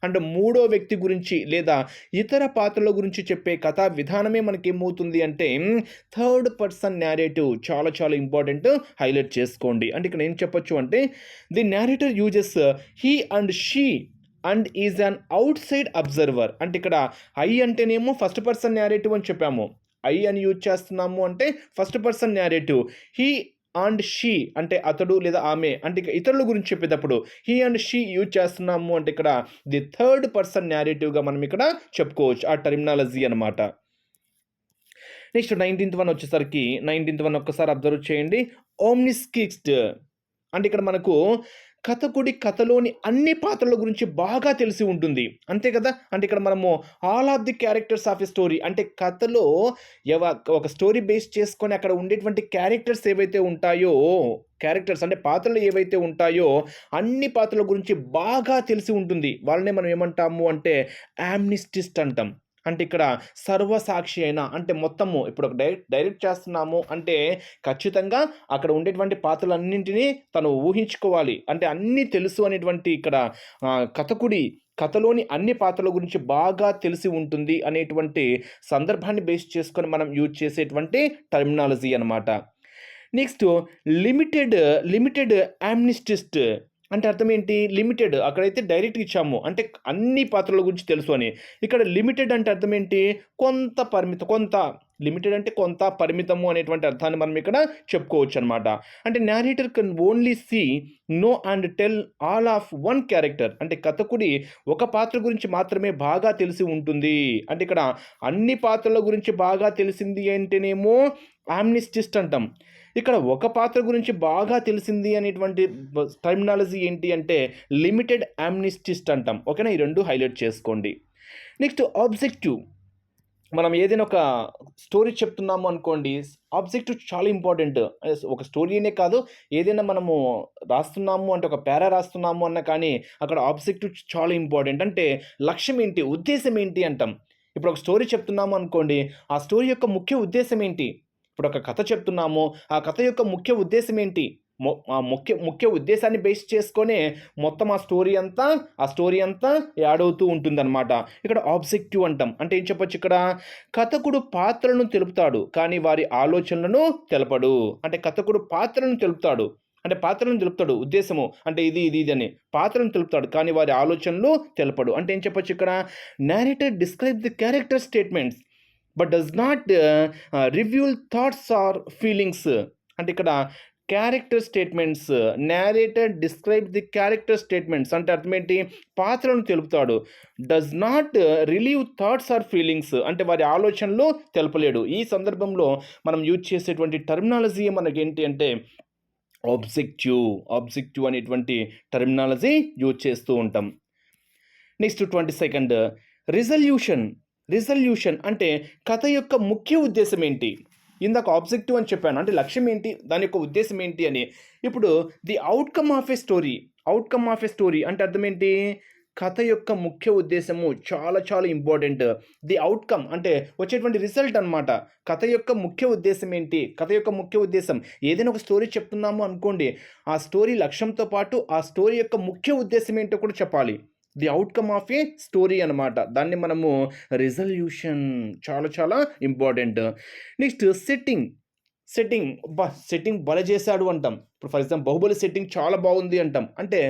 అంటే మూడో వ్యక్తి గురించి లేదా ఇతర పాత్రల గురించి చెప్పే కథా విధానమే మనకేమవుతుంది అంటే థర్డ్ పర్సన్ నేరేటివ్. చాలా చాలా ఇంపార్టెంట్. హైలైట్ చేసుకోండి. అంటే ఇక్కడ ఏం చెప్పొచ్చు అంటే the narrator uses he and she and is an out side observer. అంటే ఇక్కడ ఐ అంటేనేమో ఫస్ట్ పర్సన్ నేరేటివ్ అని చెప్పాము. ఐ అని యూజ్ చేస్తున్నాము అంటే first person narrative. He and she అంటే అతడు లేదా ఆమె అంటే ఇతరుల గురించి చెప్పేటప్పుడు హీ అండ్ షీ యూజ్ చేస్తున్నాము అంటే ఇక్కడ ది థర్డ్ పర్సన్ నేరేటివ్గా మనం ఇక్కడ చెప్పుకోవచ్చు. ఆ టర్మినాలజీ అనమాట. నెక్స్ట్ 19th వన్ వచ్చేసరికి 19th వన్ ఒక్కసారి అబ్జర్వ్ చేయండి. ఓమ్నిస్కిస్ట్ అంటే ఇక్కడ మనకు కథకుడి కథలోని అన్ని పాత్రల గురించి బాగా తెలిసి ఉంటుంది. అంతే కదా! అంటే ఇక్కడ మనము all of the characters of a story అంటే కథలో ఒక స్టోరీ బేస్ చేసుకొని అక్కడ ఉండేటువంటి క్యారెక్టర్స్ ఏవైతే ఉంటాయో, క్యారెక్టర్స్ అంటే పాత్రలు ఏవైతే ఉంటాయో అన్ని పాత్రల గురించి బాగా తెలిసి ఉంటుంది. వాళ్ళనే మనం ఏమంటాము అంటే యామ్నిస్టిస్ట్ అంటాం. అంటే ఇక్కడ సర్వసాక్షి అయిన అంటే మొత్తము ఇప్పుడు ఒక డైరెక్ట్ చేస్తున్నాము అంటే ఖచ్చితంగా అక్కడ ఉండేటువంటి పాత్రలన్నింటినీ తను ఊహించుకోవాలి. అంటే అన్నీ తెలుసు అనేటువంటి ఇక్కడ కథకుడి కథలోని అన్ని పాత్రల గురించి బాగా తెలిసి ఉంటుంది అనేటువంటి సందర్భాన్ని బేస్ చేసుకొని మనం యూజ్ చేసేటువంటి టర్మినాలజీ అనమాట. నెక్స్ట్ లిమిటెడ్ యామ్నిస్టిస్ట్ అంటే అర్థం ఏంటి? లిమిటెడ్ అక్కడైతే డైరెక్ట్‌గా ఇచ్చాము. అంటే అన్ని పాత్రల గురించి తెలుసు అని. ఇక్కడ లిమిటెడ్ అంటే అర్థం ఏంటి? కొంత లిమిటెడ్ అంటే కొంత పరిమితము అనేటువంటి అర్థాన్ని మనం ఇక్కడ చెప్పుకోవచ్చనమాట. అంటే narrator can only see, know and tell all of one character. అంటే కథకుడి ఒక పాత్ర గురించి మాత్రమే బాగా తెలిసి ఉంటుంది. అంటే ఇక్కడ అన్ని పాత్రల గురించి బాగా తెలిసింది అంటేనేమో యామ్నిస్టిస్ట్ అంటాం. ఇక్కడ ఒక పాత్ర గురించి బాగా తెలిసింది అనేటువంటి టర్మినాలజీ ఏంటి అంటే లిమిటెడ్ యామ్నిస్టిస్ట్ అంటాం. ఓకేనా? ఈ రెండు హైలైట్ చేసుకోండి. Next objective. మనం ఏదైనా ఒక స్టోరీ చెప్తున్నాము అనుకోండి, ఆబ్జెక్టివ్ చాలా ఇంపార్టెంట్. ఒక స్టోరీనే కాదు, ఏదైనా మనము రాస్తున్నాము అంటే ఒక పారా రాస్తున్నాము అన్న కానీ అక్కడ ఆబ్జెక్టివ్ చాలా ఇంపార్టెంట్. అంటే లక్ష్యం ఏంటి, ఉద్దేశం ఏంటి అంటాం. ఇప్పుడు ఒక స్టోరీ చెప్తున్నాము అనుకోండి, ఆ స్టోరీ యొక్క ముఖ్య ఉద్దేశం ఏంటి? ఇప్పుడు ఒక కథ చెప్తున్నాము, ఆ కథ యొక్క ముఖ్య ఉద్దేశం ఏంటి? ఆ ముఖ్య ఉద్దేశాన్ని బేస్ చేసుకొనే మొత్తం ఆ స్టోరీ అంతా యాడ్ అవుతూ ఉంటుందన్నమాట. ఇక్కడ ఆబ్జెక్టివ్ అంటాం. అంటే ఏం చెప్పొచ్చు ఇక్కడ? కథకుడు పాత్రలను తెలుపుతాడు కానీ వారి ఆలోచనలను తెలపడు. అంటే కథకుడు పాత్రలను తెలుపుతాడు అంటే పాత్రలను తెలుపుతాడు, ఉద్దేశము అంటే ఇది అని పాత్రలను తెలుపుతాడు కానీ వారి ఆలోచనలు తెలపడు. అంటే ఏం చెప్పొచ్చు ఇక్కడ? Narrator describe the character statements but does not reveal thoughts or feelings. అంటే ఇక్కడ character statements, narrator describe the character statements అంటే అర్థం ఏంటి? పాత్రను తెలుపుతాడు. Does not reveal thoughts or feelings అంటే వారి ఆలోచనలు తెలపలేడు. ఈ సందర్భంలో మనం యూజ్ చేసేటువంటి టర్మినాలజీ మనకేంటి అంటే ఆబ్జెక్టివ్ అనేటువంటి టర్మినాలజీ యూజ్ చేస్తూ ఉంటాం. నెక్స్ట్ 22nd రిజల్యూషన్ అంటే కథ యొక్క ముఖ్య ఉద్దేశం ఏంటి? ఇందాక ఆబ్జెక్టివ్ అని చెప్పాను, అంటే లక్ష్యం ఏంటి, దాని యొక్క ఉద్దేశం ఏంటి అని. ఇప్పుడు the outcome of A story అంటే అర్థం ఏంటి? కథ యొక్క ముఖ్య ఉద్దేశము చాలా చాలా ఇంపార్టెంట్. ది అవుట్కమ్ అంటే వచ్చేటువంటి రిజల్ట్ అనమాట. కథ యొక్క ముఖ్య ఉద్దేశం ఏంటి? కథ యొక్క ముఖ్య ఉద్దేశం ఏదైనా ఒక స్టోరీ చెప్తున్నాము అనుకోండి, ఆ స్టోరీ లక్ష్యంతో పాటు ఆ స్టోరీ యొక్క ముఖ్య ఉద్దేశం ఏంటో కూడా చెప్పాలి. The outcome of A story అనమాట. దాన్ని మనము రిజల్యూషన్ చాలా చాలా ఇంపార్టెంట్. నెక్స్ట్ సెట్టింగ్ భలే చేశాడు అంటాం. ఇప్పుడు ఫర్ ఎగ్జాంపుల్ బాహుబలి సెట్టింగ్ చాలా బాగుంది అంటాం. అంటే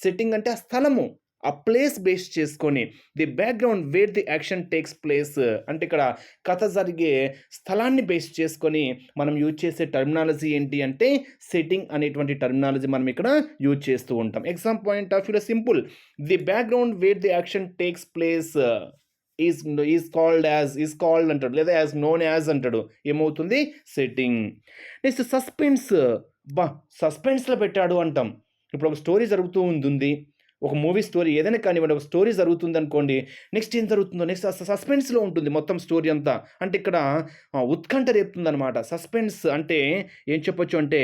సెట్టింగ్ అంటే ఆ స్థలము, ఆ ప్లేస్ బేస్ చేసుకొని the background wear the action takes place అంటే ఇక్కడ కథ జరిగే స్థలాన్ని బేస్ చేసుకొని మనం యూజ్ చేసే టర్మినాలజీ ఏంటి అంటే సెట్టింగ్ అనేటువంటి టర్మినాలజీ మనం ఇక్కడ యూజ్ చేస్తూ ఉంటాం. ఎగ్జామ్ పాయింట్ ఆఫ్ వ్యూలో simple, the background wear the action takes place is called అంటాడు, లేదా యాజ్ నోన్ యాజ్ అంటాడు. ఏమవుతుంది? సెట్టింగ్. నెక్స్ట్ సస్పెన్స్లో పెట్టాడు అంటాం. ఇప్పుడు ఒక స్టోరీ జరుగుతూ ఉంటుంది, ఒక మూవీ స్టోరీ ఏదైనా కానివ్వండి, ఒక స్టోరీ జరుగుతుంది అనుకోండి, నెక్స్ట్ ఏం జరుగుతుందో నెక్స్ట్ సస్పెన్స్లో ఉంటుంది మొత్తం స్టోరీ అంతా. అంటే ఇక్కడ ఉత్కంఠ రేపుతుంది అనమాట. సస్పెన్స్ అంటే ఏం చెప్పొచ్చు అంటే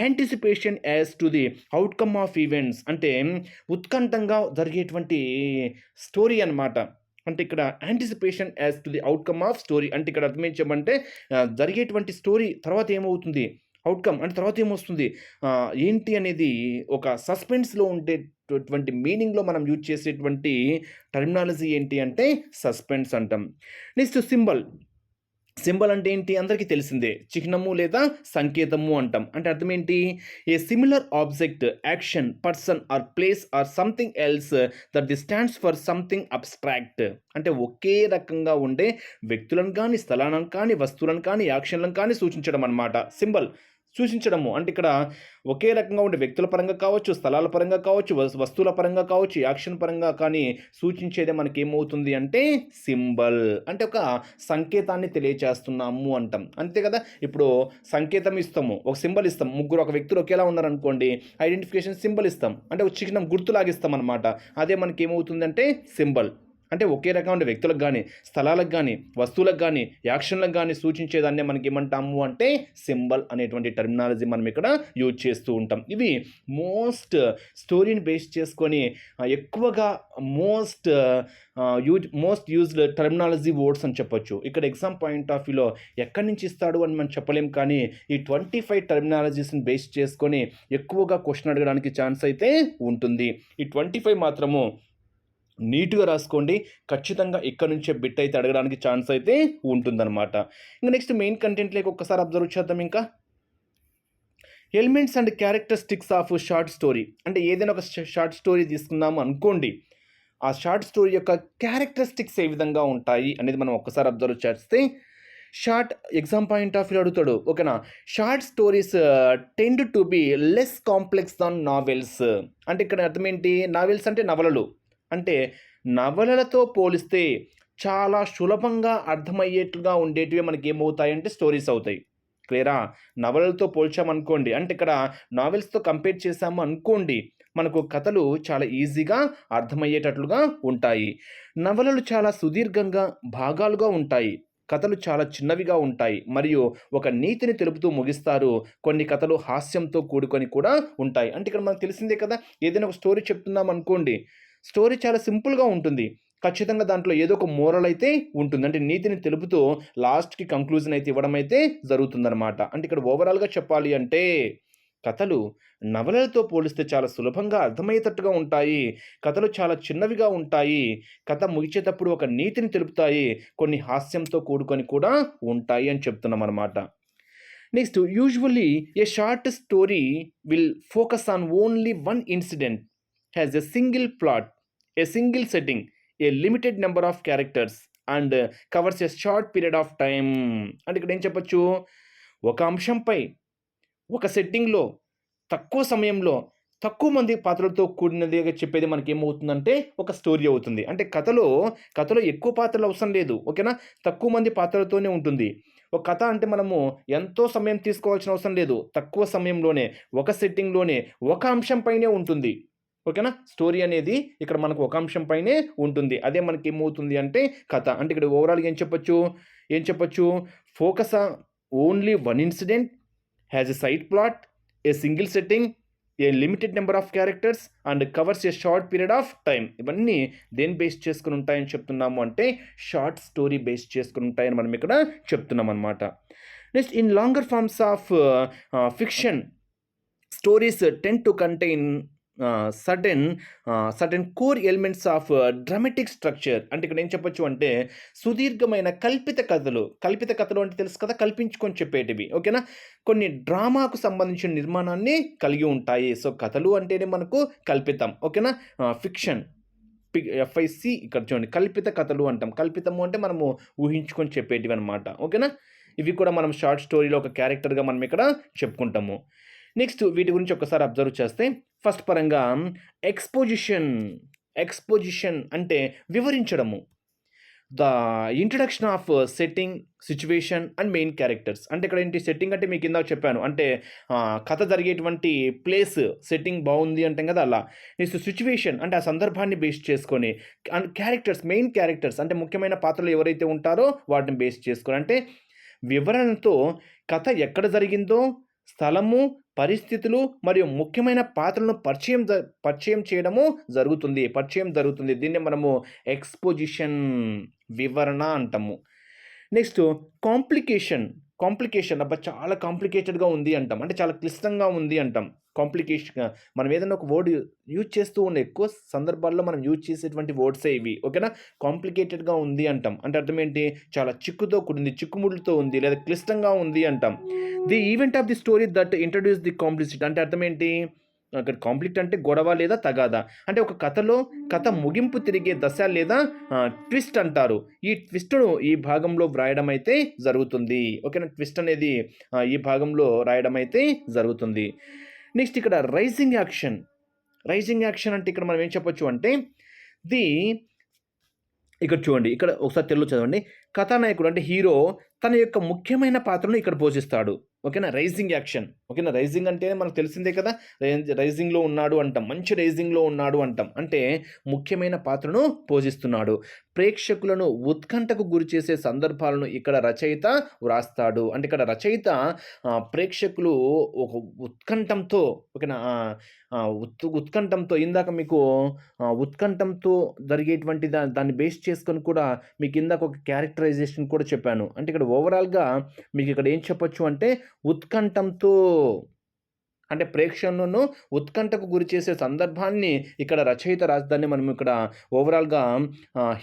anticipation as to the outcome of events అంటే ఉత్కంఠంగా జరిగేటువంటి స్టోరీ అనమాట. అంటే ఇక్కడ anticipation as to the outcome of story అంటే ఇక్కడ అర్థం ఏం చెప్పంటే జరిగేటువంటి స్టోరీ తర్వాత ఏమవుతుంది, అవుట్కమ్ అంటే తర్వాత ఏమొస్తుంది ఏంటి అనేది ఒక సస్పెన్స్లో ఉండేటటువంటి మీనింగ్లో మనం యూజ్ చేసేటువంటి టర్మినాలజీ ఏంటి అంటే సస్పెన్స్ అంటాం. నెక్స్ట్ సింబల్ అంటే ఏంటి? అందరికీ తెలిసిందే, చిహ్నము లేదా సంకేతము అంటాం. అంటే అర్థం ఏంటి? ఏ similar object, action, person are place or something else that the stands for something abstract. అంటే ఒకే రకంగా ఉండే వ్యక్తులను కానీ, స్థలాలను కానీ, వస్తువులను కానీ, యాక్షన్లను కానీ సూచించడం అనమాట సింబల్. సూచించడము అంటే ఇక్కడ ఒకే రకంగా ఉండే వ్యక్తుల పరంగా కావచ్చు, స్థలాల పరంగా కావచ్చు, వస్తువుల పరంగా కావచ్చు, యాక్షన్ పరంగా కానీ సూచించేదే మనకేమవుతుంది అంటే సింబల్. అంటే ఒక సంకేతాన్ని తెలియచేస్తున్నాము అంటాం. అంతే కదా! ఇప్పుడు సంకేతం ఇస్తాము, ఒక సింబల్ ఇస్తాం. ముగ్గురు ఒక వ్యక్తులు ఒకేలా ఉన్నారనుకోండి, ఐడెంటిఫికేషన్ సింబల్ ఇస్తాం. అంటే ఒక చిహ్నం గుర్తులాగా ఇస్తామనమాట. అదే మనకేమవుతుందంటే సింబల్. అంటే ఒకే రకం ఉండే వ్యక్తులకు కానీ, స్థలాలకు కానీ, వస్తువులకు కానీ, యాక్షన్లకు కానీ సూచించేదాన్నే మనకి ఏమంటాము అంటే సింబల్ అనేటువంటి టర్మినాలజీ మనం ఇక్కడ యూజ్ చేస్తూ ఉంటాం. ఇవి స్టోరీని బేస్ చేసుకొని ఎక్కువగా మోస్ట్ యూజ్డ్ టర్మినాలజీ వర్డ్స్ అని చెప్పొచ్చు. ఇక్కడ ఎగ్జామ్ పాయింట్ ఆఫ్ వ్యూలో ఎక్కడి నుంచి ఇస్తాడు అని మనం చెప్పలేం, కానీ ఈ 25 టర్మినాలజీస్ని బేస్ చేసుకొని ఎక్కువగా క్వశ్చన్ అడగడానికి ఛాన్స్ అయితే ఉంటుంది. ఈ 25 మాత్రము నీట్గా రాసుకోండి. ఖచ్చితంగా ఇక్కడ నుంచే బిట్ అయితే అడగడానికి ఛాన్స్ అయితే ఉంటుందన్నమాట. ఇంకా నెక్స్ట్ మెయిన్ కంటెంట్లోకి ఒక్కసారి అబ్జర్వ్ చేద్దాం. ఇంకా elements and characteristics of short story. అంటే ఏదైనా ఒక షార్ట్ స్టోరీ తీసుకున్నాము అనుకోండి, ఆ షార్ట్ స్టోరీ యొక్క క్యారెక్టరిస్టిక్స్ ఏ విధంగా ఉంటాయి అనేది మనం ఒక్కసారి అబ్జర్వ్ చేస్తే, ఎగ్జామ్ పాయింట్ ఆఫ్ వ్యూ అడుగుతాడు, ఓకేనా. Short stories tend to be less complex than novels. అంటే ఇక్కడ అర్థం ఏంటి? నావెల్స్ అంటే నవలలు. అంటే నవలలతో పోలిస్తే చాలా సులభంగా అర్థమయ్యేట్లుగా ఉండేటివి మనకి ఏమవుతాయంటే స్టోరీస్ అవుతాయి. క్లియరా? నవలలతో పోల్చామనుకోండి, అంటే ఇక్కడ నావెల్స్తో కంపేర్ చేసాము అనుకోండి, మనకు కథలు చాలా ఈజీగా అర్థమయ్యేటట్లుగా ఉంటాయి. నవలలు చాలా సుదీర్ఘంగా భాగాలుగా ఉంటాయి. కథలు చాలా చిన్నవిగా ఉంటాయి మరియు ఒక నీతిని తెలుపుతూ ముగిస్తారు. కొన్ని కథలు హాస్యంతో కూడుకొని కూడా ఉంటాయి. అంటే ఇక్కడ మనకు తెలిసిందే కదా, ఏదైనా ఒక స్టోరీ చెప్తున్నాం అనుకోండి, స్టోరీ చాలా సింపుల్గా ఉంటుంది. ఖచ్చితంగా దాంట్లో ఏదో ఒక మోరల్ అయితే ఉంటుంది. అంటే నీతిని తెలుపుతూ లాస్ట్కి కంక్లూజన్ అయితే ఇవ్వడం అయితే జరుగుతుందన్నమాట. అంటే ఇక్కడ ఓవరాల్గా చెప్పాలి అంటే కథలు నవలలతో పోలిస్తే చాలా సులభంగా అర్థమయ్యేటట్టుగా ఉంటాయి. కథలు చాలా చిన్నవిగా ఉంటాయి. కథ ముగిచేటప్పుడు ఒక నీతిని తెలుపుతాయి. కొన్ని హాస్యంతో కూడుకొని కూడా ఉంటాయి అని చెప్తున్నాం అనమాట. Next, usually A short story will focus on only one incident, has a single plot, a single setting, a limited number of characters and covers a short period of time. అంటే ఇక్కడ ఏం చెప్పొచ్చు? ఒక అంశంపై ఒక సెట్టింగ్లో తక్కువ సమయంలో తక్కువ మంది పాత్రలతో కూడినదిగా చెప్పేది మనకి ఏమవుతుందంటే ఒక స్టోరీ అవుతుంది. అంటే కథలో ఎక్కువ పాత్రలు అవసరం లేదు, ఓకేనా. తక్కువ మంది పాత్రలతోనే ఉంటుంది. ఒక కథ అంటే మనము ఎంతో సమయం తీసుకోవాల్సిన అవసరం లేదు. తక్కువ సమయంలోనే ఒక సెట్టింగ్లోనే ఒక అంశంపైనే ఉంటుంది, ఓకేనా. స్టోరీ అనేది ఇక్కడ మనకు ఒక అంశం పైనే ఉంటుంది. అదే మనకి ఏమవుతుంది అంటే కథ. అంటే ఇక్కడ ఓవరాల్గా ఏం చెప్పొచ్చు? Focus only one incident, has a side plot, a single setting, a limited number of characters and covers A short period of time. ఇవన్నీ దేని బేస్ చేసుకుని ఉంటాయని చెప్తున్నాము అంటే షార్ట్ స్టోరీ బేస్ చేసుకుని ఉంటాయని మనం ఇక్కడ చెప్తున్నాం అనమాట. Next, in longer forms of fiction stories tend to contain certain core elements of dramatic structure. అంటే ఇక్కడ ఏం చెప్పొచ్చు అంటే సుదీర్ఘమైన కల్పిత కథలు అంటే తెలుసు కదా, కల్పించుకొని చెప్పేటివి, ఓకేనా. కొన్ని డ్రామాకు సంబంధించిన నిర్మాణాన్ని కలిగి ఉంటాయి. సో కథలు అంటేనే మనకు కల్పితం, ఓకేనా. ఫిక్షన్, FIC ఇక్కడ చూడండి, కల్పిత కథలు అంటాం. కల్పితము అంటే మనము ఊహించుకొని చెప్పేటివి అనమాట, ఓకేనా. ఇవి కూడా మనం షార్ట్ స్టోరీలో ఒక క్యారెక్టర్గా మనం ఇక్కడ చెప్పుకుంటాము. నెక్స్ట్, వీటి గురించి ఒకసారి అబ్జర్వ్ చేస్తే, ఫస్ట్ పరంగా ఎక్స్పోజిషన్ అంటే వివరించడము. The introduction of setting, situation and main characters. అంటే ఇక్కడ ఏంటి? సెట్టింగ్ అంటే మీకు ఇందాక చెప్పాను, అంటే కథ జరిగేటువంటి ప్లేస్ సెట్టింగ్ బాగుంది అంటాం కదా, అలా. నెక్స్ట్, సిచ్యువేషన్ అంటే ఆ సందర్భాన్ని బేస్ చేసుకొని, అండ్ క్యారెక్టర్స్, మెయిన్ క్యారెక్టర్స్ అంటే ముఖ్యమైన పాత్రలు ఎవరైతే ఉంటారో వాటిని బేస్ చేసుకొని, అంటే వివరణతో కథ ఎక్కడ జరిగిందో, స్థలము, పరిస్థితులు మరియు ముఖ్యమైన పాత్రలను పరిచయం జరుగుతుంది. దీన్ని మనము ఎక్స్పోజిషన్, వివరణ అంటాము. నెక్స్ట్, కాంప్లికేషన్ అబ్బా చాలా కాంప్లికేటెడ్గా ఉంది అంటాం, అంటే చాలా క్లిష్టంగా ఉంది అంటాం. కాంప్లికేషన్ మనం ఏదైనా ఒక వర్డ్ యూజ్ చేస్తూ ఉండే, ఎక్కువ సందర్భాల్లో మనం యూజ్ చేసేటువంటి వర్డ్సే ఇవి, ఓకేనా. కాంప్లికేటెడ్గా ఉంది అంటాం అంటే అర్థం ఏంటి? చాలా చిక్కుతో కూడింది, చిక్కుముళ్ళతో ఉంది, లేదా క్లిష్టంగా ఉంది అంటాం. The event of the story that introduce the complicity అంటే అర్థం ఏంటి? అక్కడ కాన్ఫ్లిక్ట్ అంటే గొడవ లేదా తగాదా, అంటే ఒక కథలో కథ ముగింపు తిరిగే దశ లేదా ట్విస్ట్ అంటారు. ఈ ట్విస్ట్ను ఈ భాగంలో వ్రాయడం అయితే జరుగుతుంది. ఓకేనా, ట్విస్ట్ అనేది ఈ భాగంలో రాయడం అయితే జరుగుతుంది. నెక్స్ట్ ఇక్కడ రైజింగ్ యాక్షన్. రైజింగ్ యాక్షన్ అంటే ఇక్కడ మనం ఏం చెప్పొచ్చు అంటే ది ఇక్కడ చూడండి, ఇక్కడ ఒకసారి తెలుగు చదవండి. కథానాయకుడు అంటే హీరో తన యొక్క ముఖ్యమైన పాత్రను ఇక్కడ పోషిస్తాడు. ఓకేనా, రైజింగ్ యాక్షన్. ఓకేనా, రైజింగ్ అంటే మనకు తెలిసిందే కదా, రైజింగ్లో ఉన్నాడు అంటాం, మంచి రైజింగ్లో ఉన్నాడు అంటాం, అంటే ముఖ్యమైన పాత్రను పోషిస్తున్నాడు. ప్రేక్షకులను ఉత్కంఠకు గురి చేసే సందర్భాలను ఇక్కడ రచయిత వ్రాస్తాడు. అంటే ఇక్కడ రచయిత ప్రేక్షకులు ఒక ఉత్కంఠంతో, ఓకేనా, ఉత్కంఠంతో ఇందాక మీకు ఉత్కంఠంతో జరిగేటువంటి దాన్ని బేస్ చేసుకొని కూడా మీకు ఇందాక ఒక క్యారెక్టరైజేషన్ కూడా చెప్పాను. అంటే ఇక్కడ ఓవరాల్గా మీకు ఇక్కడ ఏం చెప్పొచ్చు అంటే ఉత్కంఠంతో, అంటే ప్రేక్షకులను ఉత్కంఠకు గురి చేసే సందర్భాన్ని ఇక్కడ రచయిత రాజధాని మనం ఇక్కడ ఓవరాల్గా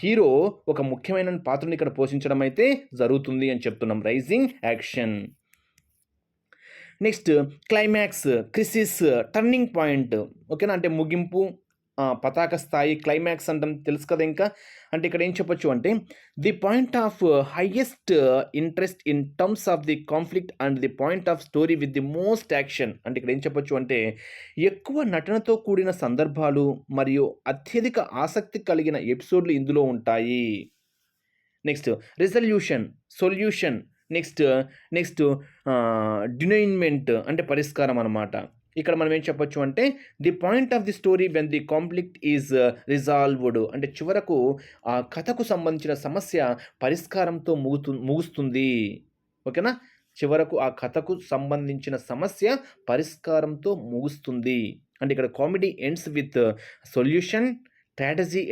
హీరో ఒక ముఖ్యమైన పాత్రను ఇక్కడ పోషించడం అయితే జరుగుతుంది అని చెప్తున్నాం. Rising action. Next climax, crisis, turning point. ఓకేనా, అంటే ముగింపు, పతాక స్థాయి, క్లైమాక్స్ అంటాం తెలుసు కదా. ఇంకా అంటే ఇక్కడ ఏం చెప్పొచ్చు అంటే the point of highest interest in terms of the conflict and the point of story with the most action. అంటే ఇక్కడ ఏం చెప్పొచ్చు అంటే ఎక్కువ నటనతో కూడిన సందర్భాలు మరియు అత్యధిక ఆసక్తి కలిగిన ఎపిసోడ్లు ఇందులో ఉంటాయి. Next resolution, solution. నెక్స్ట్ డినైన్మెంట్ అంటే పరిష్కారం అన్నమాట. ఇక్కడ మనం ఏం చెప్పొచ్చు అంటే the point of the story when the conflict is resolved. అంటే చివరకు ఆ కథకు సంబంధించిన సమస్య పరిష్కారంతో ముగుస్తుంది. ఓకేనా, చివరకు ఆ కథకు సంబంధించిన సమస్య పరిష్కారంతో ముగుస్తుంది. అంటే ఇక్కడ comedy ends with solution, strategy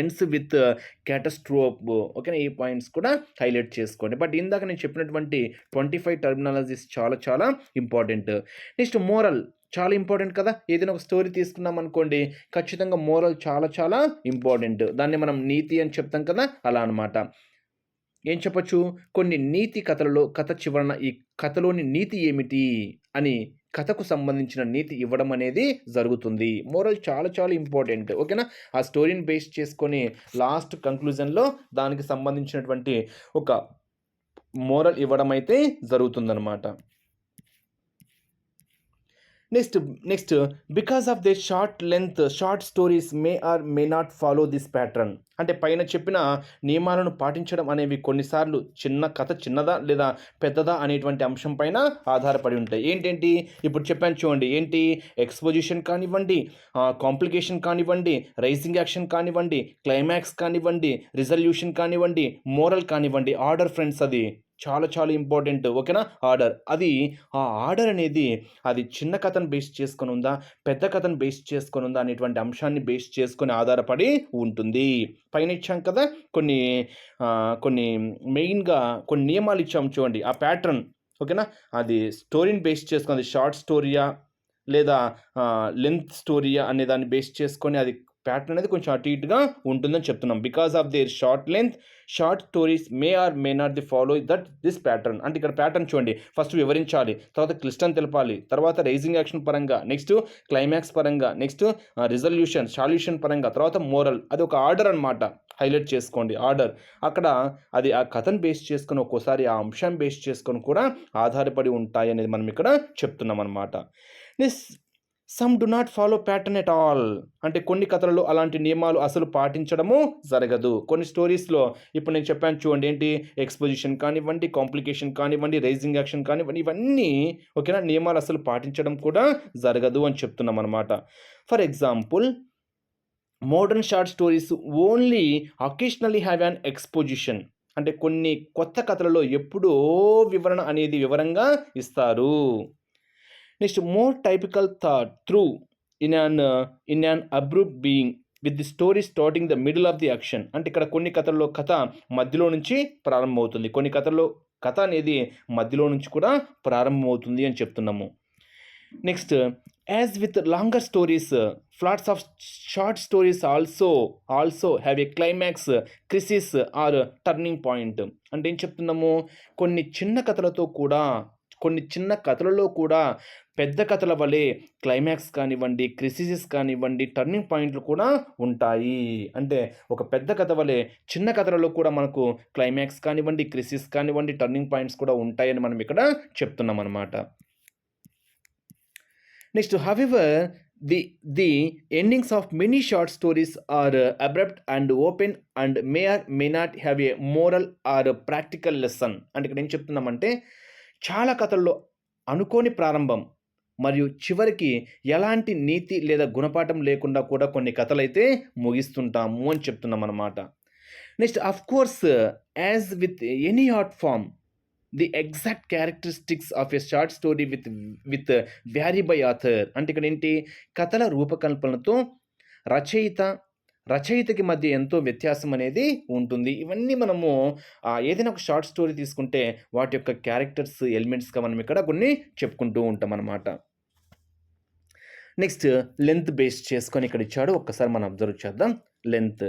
ends with catastrophe. ఓకేనా, ఈ పాయింట్స్ కూడా హైలైట్ చేసుకోండి. బట్ ఇందాక నేను చెప్పినటువంటి 25 టర్మినాలజీస్ చాలా చాలా ఇంపార్టెంట్. నెక్స్ట్ మోరల్ చాలా ఇంపార్టెంట్ కదా. ఏదైనా ఒక స్టోరీ తీసుకున్నాం అనుకోండి, ఖచ్చితంగా మోరల్ చాలా చాలా ఇంపార్టెంట్. దాన్ని మనం నీతి అని చెప్తాం కదా, అలా అనమాట. ఏం చెప్పొచ్చు, కొన్ని నీతి కథలలో కథ చివరన ఈ కథలోని నీతి ఏమిటి అని కథకు సంబంధించిన నీతి ఇవ్వడం అనేది జరుగుతుంది. మోరల్ చాలా చాలా ఇంపార్టెంట్. ఓకేనా, ఆ స్టోరీని బేస్ చేసుకొని లాస్ట్ కంక్లూజన్లో దానికి సంబంధించినటువంటి ఒక మోరల్ ఇవ్వడం అయితే జరుగుతుందన్నమాట. Next because of the short length short stories may or may not follow this pattern. అంటే పైన చెప్పిన నియమాలను పాటించడం అనేవి కొన్నిసార్లు కథ చిన్నదా లేదా పెద్దదా అనేటువంటి అంశం పైన ఆధారపడి ఉంటాయి. ఏంటేంటి ఇప్పుడు చెప్పాను చూడండి, ఏంటి ఎక్స్పోజిషన్ కానివ్వండి, కాంప్లికేషన్ కానివ్వండి, రైజింగ్ యాక్షన్ కానివ్వండి, క్లైమాక్స్ కానివ్వండి, రిజల్యూషన్ కానివ్వండి, మోరల్ కానివ్వండి. ఆర్డర్ ఫ్రెండ్స్, అది చాలా చాలా ఇంపార్టెంట్. ఓకేనా, ఆర్డర్. ఆ ఆర్డర్ అనేది అది చిన్న కథను బేస్ చేసుకొని ఉందా, పెద్ద కథను బేస్ చేసుకొని ఉందా అనేటువంటి అంశాన్ని బేస్ చేసుకొని ఆధారపడి ఉంటుంది. పైన ఇచ్చాం కదా కొన్ని మెయిన్గా కొన్ని నియమాలు ఇచ్చాం చూడండి, ఆ ప్యాటర్న్. ఓకేనా, అది స్టోరీని బేస్ చేసుకొని షార్ట్ స్టోరీయా లేదా లెంత్ స్టోరీయా అనే దాన్ని బేస్ చేసుకొని అది ప్యాటర్న్ అనేది కొంచెం అటు ఇటుగా ఉంటుందని చెప్తున్నాం. Because of their short length short stories may or may not the follow this pattern. అంటే ఇక్కడ ప్యాటర్న్ చూడండి, ఫస్ట్ వివరించాలి, తర్వాత క్లిష్టం తెలపాలి, తర్వాత రైజింగ్ యాక్షన్ పరంగా, నెక్స్ట్ క్లైమాక్స్ పరంగా, నెక్స్ట్ రిజల్యూషన్ సాల్యూషన్ పరంగా, తర్వాత మోరల్. అది ఒక ఆర్డర్ అనమాట, హైలైట్ చేసుకోండి ఆర్డర్. అక్కడ అది ఆ కథను బేస్ చేసుకొని ఒక్కోసారి ఆ అంశాన్ని బేస్ చేసుకొని కూడా ఆధారపడి ఉంటాయి అనేది మనం ఇక్కడ చెప్తున్నాం అనమాట. Some do not follow pattern at all. అంటే కొన్ని కథలలో అలాంటి నియమాలు అసలు పాటించడము జరగదు. కొన్ని స్టోరీస్లో ఇప్పుడు నేను చెప్పాను చూడండి, ఏంటి ఎక్స్పోజిషన్ కానివ్వండి, కాంప్లికేషన్ కానివ్వండి, రైజింగ్ యాక్షన్ కానివ్వండి, ఇవన్నీ ఓకేనా నియమాలు అసలు పాటించడం కూడా జరగదు అని చెప్తున్నాం అనమాట. For example, modern short stories only occasionally have an exposition. అంటే కొన్ని కొత్త కథలలో ఎప్పుడో వివరణ అనేది వివరంగా ఇస్తారు. Next more typical thought through in an abrupt being with the story starting the middle of the action. అంటే ఇక్కడ కొన్ని కథల్లో కథ మధ్యలో నుంచి ప్రారంభమవుతుంది, కొన్ని కథల్లో కథ అనేది మధ్యలో నుంచి కూడా ప్రారంభమవుతుంది అని చెప్తున్నాము. Next, as with longer stories flats of short stories also have a climax, crisis or turning point. అంటే ఏం చెప్తున్నాము, కొన్ని చిన్న కథలతో కూడా కొన్ని చిన్న కథలలో కూడా పెద్ద కథల వలె క్లైమాక్స్ కానివ్వండి, క్రిసిసిస్ కానివ్వండి, టర్నింగ్ పాయింట్లు కూడా ఉంటాయి. అంటే ఒక పెద్ద కథ వలె చిన్న కథలలో కూడా మనకు క్లైమాక్స్ కానివ్వండి, క్రిసిస్ కానివ్వండి, టర్నింగ్ పాయింట్స్ కూడా ఉంటాయని మనం ఇక్కడ చెప్తున్నామనమాట. Next however the endings of many short stories are abrupt and open and may not have a moral or a practical lesson. అంటే ఇక్కడ ఏం చెప్తున్నామంటే చాలా కథల్లో అనుకోని ప్రారంభం మరియు చివరికి ఎలాంటి నీతి లేదా గుణపాఠం లేకుండా కూడా కొన్ని కథలైతే ముగిస్తుంటాము అని చెప్తున్నాం అన్నమాట. Next of course as with any art form the exact characteristics of a short story with vary by author. అంటే ఇక్కడ ఏంటి, కథల రూపకల్పనతో రచయితకి మధ్య ఎంతో వ్యత్యాసం అనేది ఉంటుంది. ఇవన్నీ మనము ఏదైనా ఒక షార్ట్ స్టోరీ తీసుకుంటే వాటి యొక్క క్యారెక్టర్స్ ఎలిమెంట్స్గా మనం ఇక్కడ కొన్ని చెప్పుకుంటూ ఉంటాం అన్నమాట. నెక్స్ట్ లెంత్ బేస్ చేసుకొని ఇక్కడ ఇచ్చాడు, ఒక్కసారి మనం అబ్జర్వ్ చేద్దాం. Length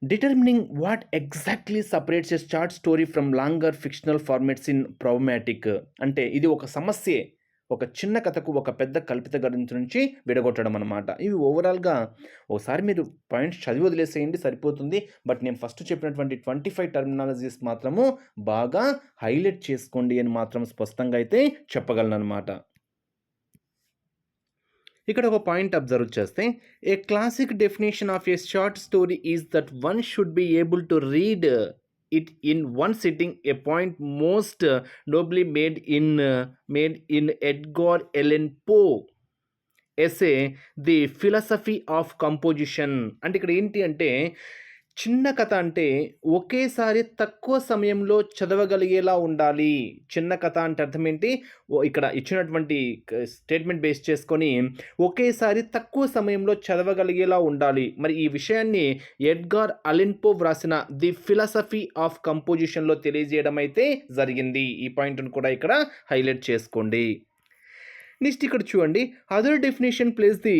determining what exactly separates a short story from longer fictional formats in problematic. అంటే ఇది ఒక సమస్యే ఒక చిన్న కథకు ఒక పెద్ద కల్పిత గణిత నుంచి విడగొట్టడం అనమాట. ఇవి ఓవరాల్గా ఒకసారి మీరు పాయింట్స్ చదివి వదిలేసేయండి సరిపోతుంది. బట్ నేను ఫస్ట్ చెప్పినటువంటి 25 టర్మినాలజీస్ మాత్రము బాగా హైలైట్ చేసుకోండి అని మాత్రం స్పష్టంగా అయితే చెప్పగలను అనమాట. ఇక్కడ ఒక పాయింట్ అబ్జర్వ్ చేస్తే, ఏ classic definition of A short story is that one should be able to read it in one sitting, a point most nobly made in Edgar Allan Poe essay the philosophy of composition. అంటే ఇక్కడ ఏంటి అంటే చిన్న కథ అంటే ఒకేసారి తక్కువ సమయంలో చదవగలిగేలా ఉండాలి. చిన్న కథ అంటే అర్థం ఏంటి, ఇక్కడ ఇచ్చినటువంటి స్టేట్మెంట్ బేస్ చేసుకొని ఒకేసారి తక్కువ సమయంలో చదవగలిగేలా ఉండాలి. మరి ఈ విషయాన్ని ఎడ్గార్ అలెన్ పో వ్రాసిన ది ఫిలాసఫీ ఆఫ్ కంపోజిషన్లో తెలియజేయడం అయితే జరిగింది. ఈ పాయింట్ను కూడా ఇక్కడ హైలైట్ చేసుకోండి. నెక్స్ట్ ఇక్కడ చూడండి, other definition place the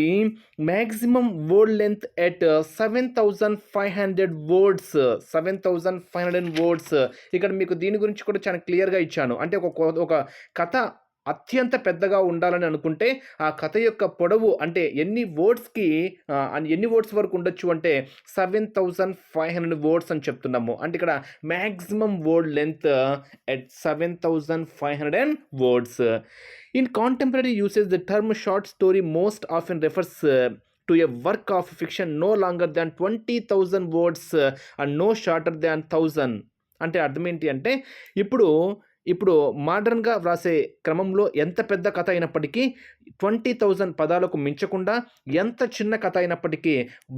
maximum word length at 7500 words. 7500 words. ఇక్కడ మీకు దీని గురించి కూడా చాలా క్లియర్గా ఇచ్చాను. అంటే ఒక కథ అత్యంత పెద్దగా ఉండాలని అనుకుంటే ఆ కథ యొక్క పొడవు అంటే ఎన్ని వర్డ్స్ వరకు ఉండొచ్చు అంటే 7500 వర్డ్స్ అని చెప్తున్నాము. అంటే ఇక్కడ maximum word length at 7500 words. In contemporary usage, the term short story most often refers to a work of fiction no longer than 20,000 words and no shorter than 1000. అంటే అర్థం ఏంటి అంటే ఇప్పుడు మోడర్న్గా వ్రాసే క్రమంలో ఎంత పెద్ద కథ అయినప్పటికీ 20,000 పదాలకు మించకుండా, ఎంత చిన్న కథ అయినప్పటికీ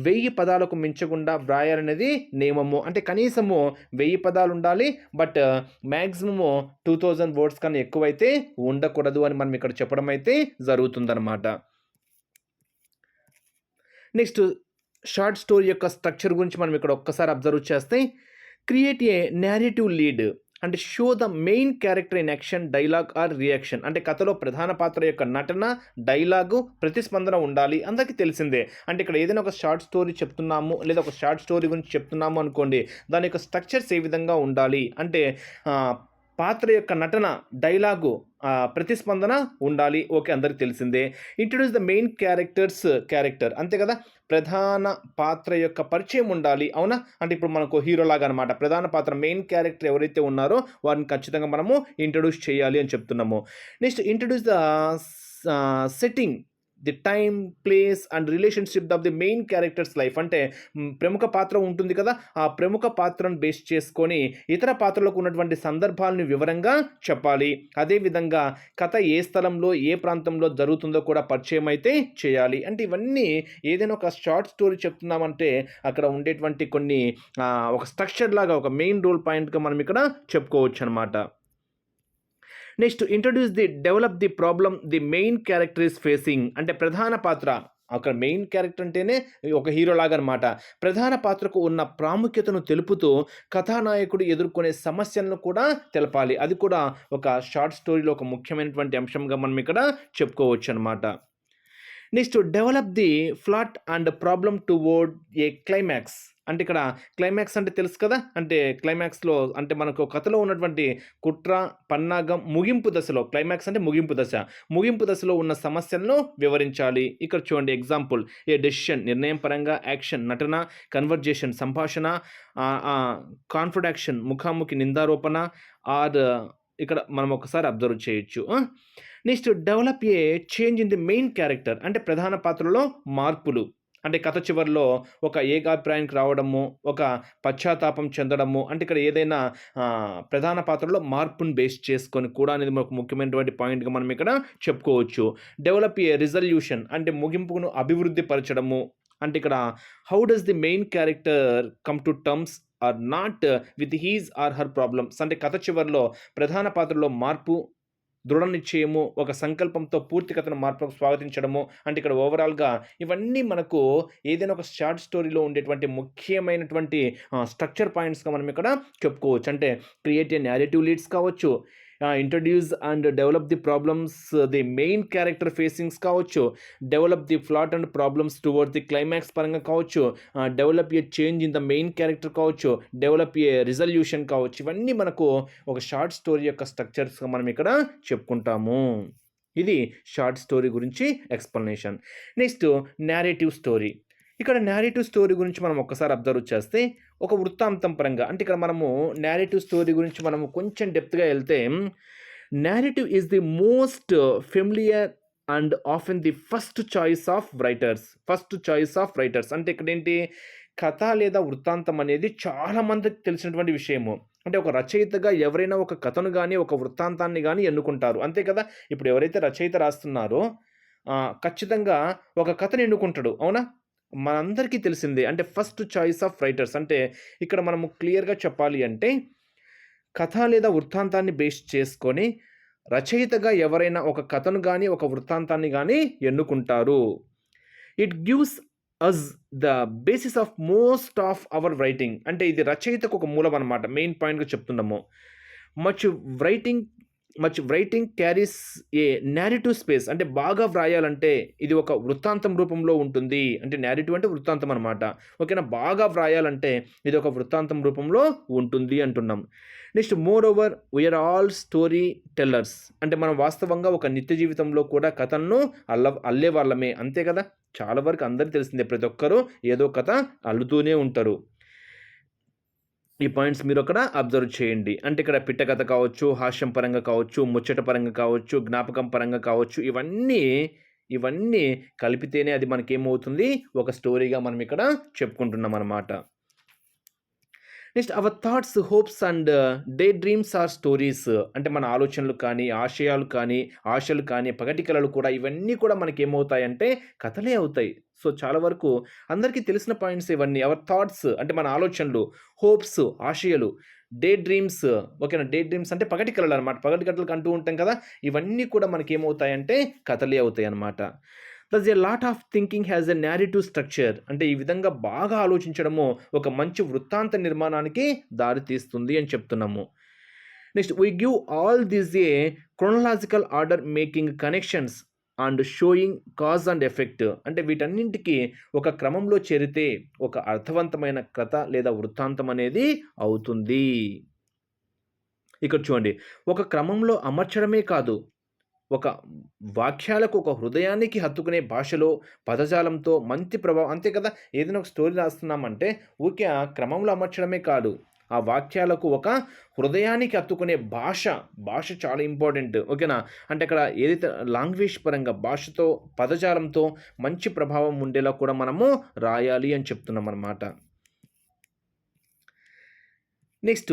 1000 పదాలకు మించకుండా వ్రాయాలనేది నియమము. అంటే కనీసము 1000 పదాలు ఉండాలి, బట్ మ్యాక్సిమము 2000 వర్డ్స్ కన్నా ఎక్కువైతే ఉండకూడదు అని మనం ఇక్కడ చెప్పడం అయితే జరుగుతుందన్నమాట. నెక్స్ట్ షార్ట్ స్టోరీ యొక్క స్ట్రక్చర్ గురించి మనం ఇక్కడ ఒక్కసారి అబ్జర్వ్ చేస్తే, క్రియేట్ ఏ నేరేటివ్ లీడ్ అంటే show the main character in action, dialogue or reaction. అంటే కథలో ప్రధాన పాత్ర యొక్క నటన, డైలాగు, ప్రతిస్పందన ఉండాలి. అందరికీ తెలిసిందే. అంటే ఇక్కడ ఏదైనా ఒక షార్ట్ స్టోరీ చెప్తున్నాము లేదా ఒక షార్ట్ స్టోరీ గురించి చెప్తున్నాము అనుకోండి, దాని యొక్క స్ట్రక్చర్స్ ఏ విధంగా ఉండాలి అంటే పాత్ర యొక్క నటన, డైలాగు, ప్రతిస్పందన ఉండాలి. ఓకే, అందరికి తెలిసిందే. ఇంట్రొడ్యూస్ ద మెయిన్ క్యారెక్టర్ అంతే కదా, ప్రధాన పాత్ర యొక్క పరిచయం ఉండాలి. అవునా? అంటే ఇప్పుడు మనకు హీరోలాగా అనమాట. ప్రధాన పాత్ర మెయిన్ క్యారెక్టర్ ఎవరైతే ఉన్నారో వారిని ఖచ్చితంగా మనము ఇంట్రొడ్యూస్ చేయాలి అని చెప్తున్నాము. Next introduce the setting, the time, place and relationship of the main characters life. అంటే ప్రముఖ పాత్ర ఉంటుంది కదా, ఆ ప్రముఖ పాత్రను బేస్ చేసుకొని ఇతర పాత్రలకు ఉన్నటువంటి సందర్భాలను వివరంగా చెప్పాలి. అదేవిధంగా కథ ఏ స్థలంలో ఏ ప్రాంతంలో జరుగుతుందో కూడా పరిచయం అయితే చేయాలి. అంటే ఇవన్నీ ఏదైనా ఒక షార్ట్ స్టోరీ చెప్తున్నామంటే అక్కడ ఉండేటువంటి కొన్ని ఒక స్ట్రక్చర్ లాగా ఒక మెయిన్ రోల్ పాయింట్గా మనం ఇక్కడ చెప్పుకోవచ్చు అనమాట. Next introduce develop the problem the main character is facing. అంటే ప్రధాన పాత్ర, అక్కడ మెయిన్ క్యారెక్టర్ అంటేనే ఒక హీరో లాగా అనమాట. ప్రధాన పాత్రకు ఉన్న ప్రాముఖ్యతను తెలుపుతూ కథానాయకుడు ఎదుర్కొనే సమస్యలను కూడా తెలపాలి. అది కూడా ఒక షార్ట్ స్టోరీలో ఒక ముఖ్యమైనటువంటి అంశంగా మనం ఇక్కడ చెప్పుకోవచ్చు అనమాట. Next develop the plot and problem towards A climax. అంటే ఇక్కడ క్లైమాక్స్ అంటే తెలుసు కదా! అంటే క్లైమాక్స్‌లో అంటే మనకు కథలో ఉన్నటువంటి కుట్ర, పన్నాగం, ముగింపు దశలో క్లైమాక్స్ అంటే ముగింపు దశ. ముగింపు దశలో ఉన్న సమస్యలను వివరించాలి. ఇక్కడ చూడండి ఎగ్జాంపుల్ ఏ డెసిషన్ నిర్ణయం పరంగా, యాక్షన్ నటన, కన్వర్జేషన్ సంభాషణ, కాన్ఫ్రొడక్షన్ ముఖాముఖి నిందారోపణ ఆర్ ఇక్కడ మనం ఒకసారి అబ్జర్వ్ చేయొచ్చు. Next develop a change in the main character అంటే ప్రధాన పాత్రలో మార్పులు. అంటే కథ చివరిలో ఒక ఏకాభిప్రాయానికి రావడము, ఒక పశ్చాత్తాపం చెందడము, అంటే ఇక్కడ ఏదైనా ప్రధాన పాత్రలో మార్పును బేస్ చేసుకొని కూడా అనేది ఒక ముఖ్యమైనటువంటి పాయింట్‌గా మనం ఇక్కడ చెప్పుకోవచ్చు. డెవలప్ ఏ రిజల్యూషన్ అంటే ముగింపును అభివృద్ధి పరచడము. అంటే ఇక్కడ how does the main character come to terms or not with his or her problems అంటే కథ చివరిలో ప్రధాన పాత్రలో మార్పు, దృఢ నిశ్చయము, ఒక సంకల్పంతో పూర్తి కథను మార్పుకు స్వాగతించడము. అంటే ఇక్కడ ఓవరాల్‌గా ఇవన్నీ మనకు ఏదైనా ఒక షార్ట్ స్టోరీలో ఉండేటువంటి ముఖ్యమైనటువంటి స్ట్రక్చర్ పాయింట్స్‌గా మనం ఇక్కడ చెప్పుకోవచ్చు. అంటే క్రియేట్ ఏ నేరేటివ్ లీడ్స్ కావచ్చు, introduce and develop the problems the main character facings కావచ్చు, develop the plot and problems toward the climax పరంగా కావచ్చు, develop a change in the main character కావచ్చు, డెవలప్ ఏ రిజల్యూషన్ కావచ్చు. ఇవన్నీ మనకు ఒక short story యొక్క స్ట్రక్చర్స్‌గా మనం ఇక్కడ చెప్పుకుంటాము. ఇది షార్ట్ స్టోరీ గురించి ఎక్స్‌ప్లనేషన్. Next narrative story. ఇక్కడ నేరేటివ్ స్టోరీ గురించి మనం ఒక్కసారి అబ్జర్వ్ చేస్తే ఒక వృత్తాంతం పరంగా అంటే ఇక్కడ మనము నేరేటివ్ స్టోరీ గురించి మనము కొంచెం డెప్త్‌గా వెళ్తే narrative is the most familiar and often the first choice of writers. అంటే ఇక్కడేంటి కథ లేదా వృత్తాంతం అనేది చాలా మందికి తెలిసినటువంటి విషయము. అంటే ఒక రచయితగా ఎవరైనా ఒక కథను గాని, ఒక వృత్తాంతాన్ని గాని ఎన్నుకుంటారు. అంతే కదా! ఇప్పుడు ఎవరైతే రచయిత రాస్తున్నారో ఖచ్చితంగా ఒక కథను ఎన్నుకుంటాడు. అవునా? మనందరికీ తెలిసిందే. అంటే ఫస్ట్ చాయిస్ ఆఫ్ రైటర్స్ అంటే ఇక్కడ మనము క్లియర్‌గా చెప్పాలి అంటే కథ లేదా వృత్తాంతాన్ని బేస్ చేసుకొని రచయితగా ఎవరైనా ఒక కథను గాని, ఒక వృత్తాంతాన్ని గాని ఎన్నుకుంటారు. It gives us the basis of most of our writing. అంటే ఇది రచయితకు ఒక మూలం అన్నమాట. మెయిన్ పాయింట్‌గా చెప్తున్నాము. Much writing carries a narrative space. అంటే బాగా వ్రాయాలంటే ఇది ఒక వృత్తాంతం రూపంలో ఉంటుంది. అంటే నేరేటివ్ అంటే వృత్తాంతం అనమాట. ఓకేనా? బాగా వ్రాయాలంటే ఇది ఒక వృత్తాంతం రూపంలో ఉంటుంది అంటున్నాం. Next moreover we are all storytellers. అంటే మనం వాస్తవంగా ఒక నిత్య జీవితంలో కూడా కథలను అల్లే వాళ్ళమే. అంతే కదా! చాలా వరకు అందరికీ తెలిసిందే. ప్రతి ఒక్కరు ఏదో కథ అల్లుతూనే ఉంటారు. ఈ పాయింట్స్ మీరు అక్కడ అబ్జర్వ్ చేయండి. అంటే ఇక్కడ పిట్ట కథ కావచ్చు, హాస్యం పరంగా కావచ్చు, ముచ్చట పరంగా కావచ్చు, జ్ఞాపకం పరంగా కావచ్చు, ఇవన్నీ కలిపితేనే అది మనకేమవుతుంది ఒక స్టోరీగా మనం ఇక్కడ చెప్పుకుంటున్నాం అన్నమాట. Next our thoughts, hopes and daydreams are stories. అంటే మన ఆలోచనలు కానీ, ఆశలు కానీ, పగటి కలలు కూడా ఇవన్నీ కూడా మనకేమవుతాయంటే కథలే అవుతాయి. సో చాలా వరకు అందరికీ తెలిసిన పాయింట్స్ ఇవన్నీ. అవర్ థాట్స్ అంటే మన ఆలోచనలు, హోప్స్ ఆశయాలు, డే డ్రీమ్స్ ఓకేనా? డే డ్రీమ్స్ అంటే పగటి కలలు అనమాట. పగటి కలలకు అంటూ ఉంటాం కదా! ఇవన్నీ కూడా మనకేమవుతాయంటే కథలే అవుతాయి అన్నమాట. Thus a lot of thinking has a narrative structure. అంటే ఈ విధంగా బాగా ఆలోచించడము ఒక మంచి వృత్తాంత నిర్మాణానికి దారి తీస్తుంది అని చెప్తున్నాము. Next we give all this A chronological order making connections and sowing cause and effect. అంటే వీటన్నింటికి ఒక క్రమంలో చేరితే ఒక అర్థవంతమైన కథ లేదా వృత్తాంతం అనేది అవుతుంది. ఇక్కడ చూడండి, ఒక క్రమంలో అమర్చడమే కాదు, ఒక వాక్యాలకు ఒక హృదయానికి హత్తుకునే భాషలో, పదజాలంతో మంచి ప్రభావం. అంతే కదా! ఏదైనా ఒక స్టోరీ రాస్తున్నామంటే ఊరికే ఆ క్రమంలో అమర్చడమే కాదు, ఆ వాక్యాలకు ఒక హృదయానికి హత్తుకునే భాష చాలా ఇంపార్టెంట్. ఓకేనా? అంటే అక్కడ ఏదైతే లాంగ్వేజ్ పరంగా భాషతో, పదజాలంతో మంచి ప్రభావం ఉండేలా కూడా మనము రాయాలి అని చెప్తున్నాం అన్నమాట. Next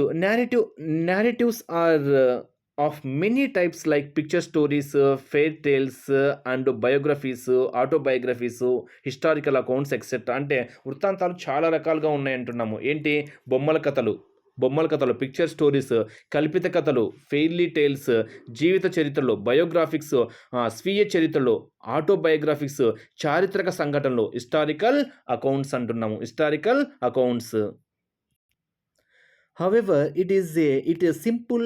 narratives are of many types like picture stories, fairy tales, and biographies, autobiographies, historical accounts etcetera. అంటే వృత్తాంతాలు చాలా రకాలుగా ఉన్నాయంటున్నాము. ఏంటి? బొమ్మల కథలు, పిక్చర్ స్టోరీస్, కల్పిత కథలు, ఫెయిర్లీ టేల్స్, జీవిత చరిత్రలు, బయోగ్రాఫిక్స్, స్వీయ చరిత్రలు, ఆటోబయోగ్రాఫిక్స్, చారిత్రక సంఘటనలు, హిస్టారికల్ అకౌంట్స్ అంటున్నాము. Historical accounts. However, it is simple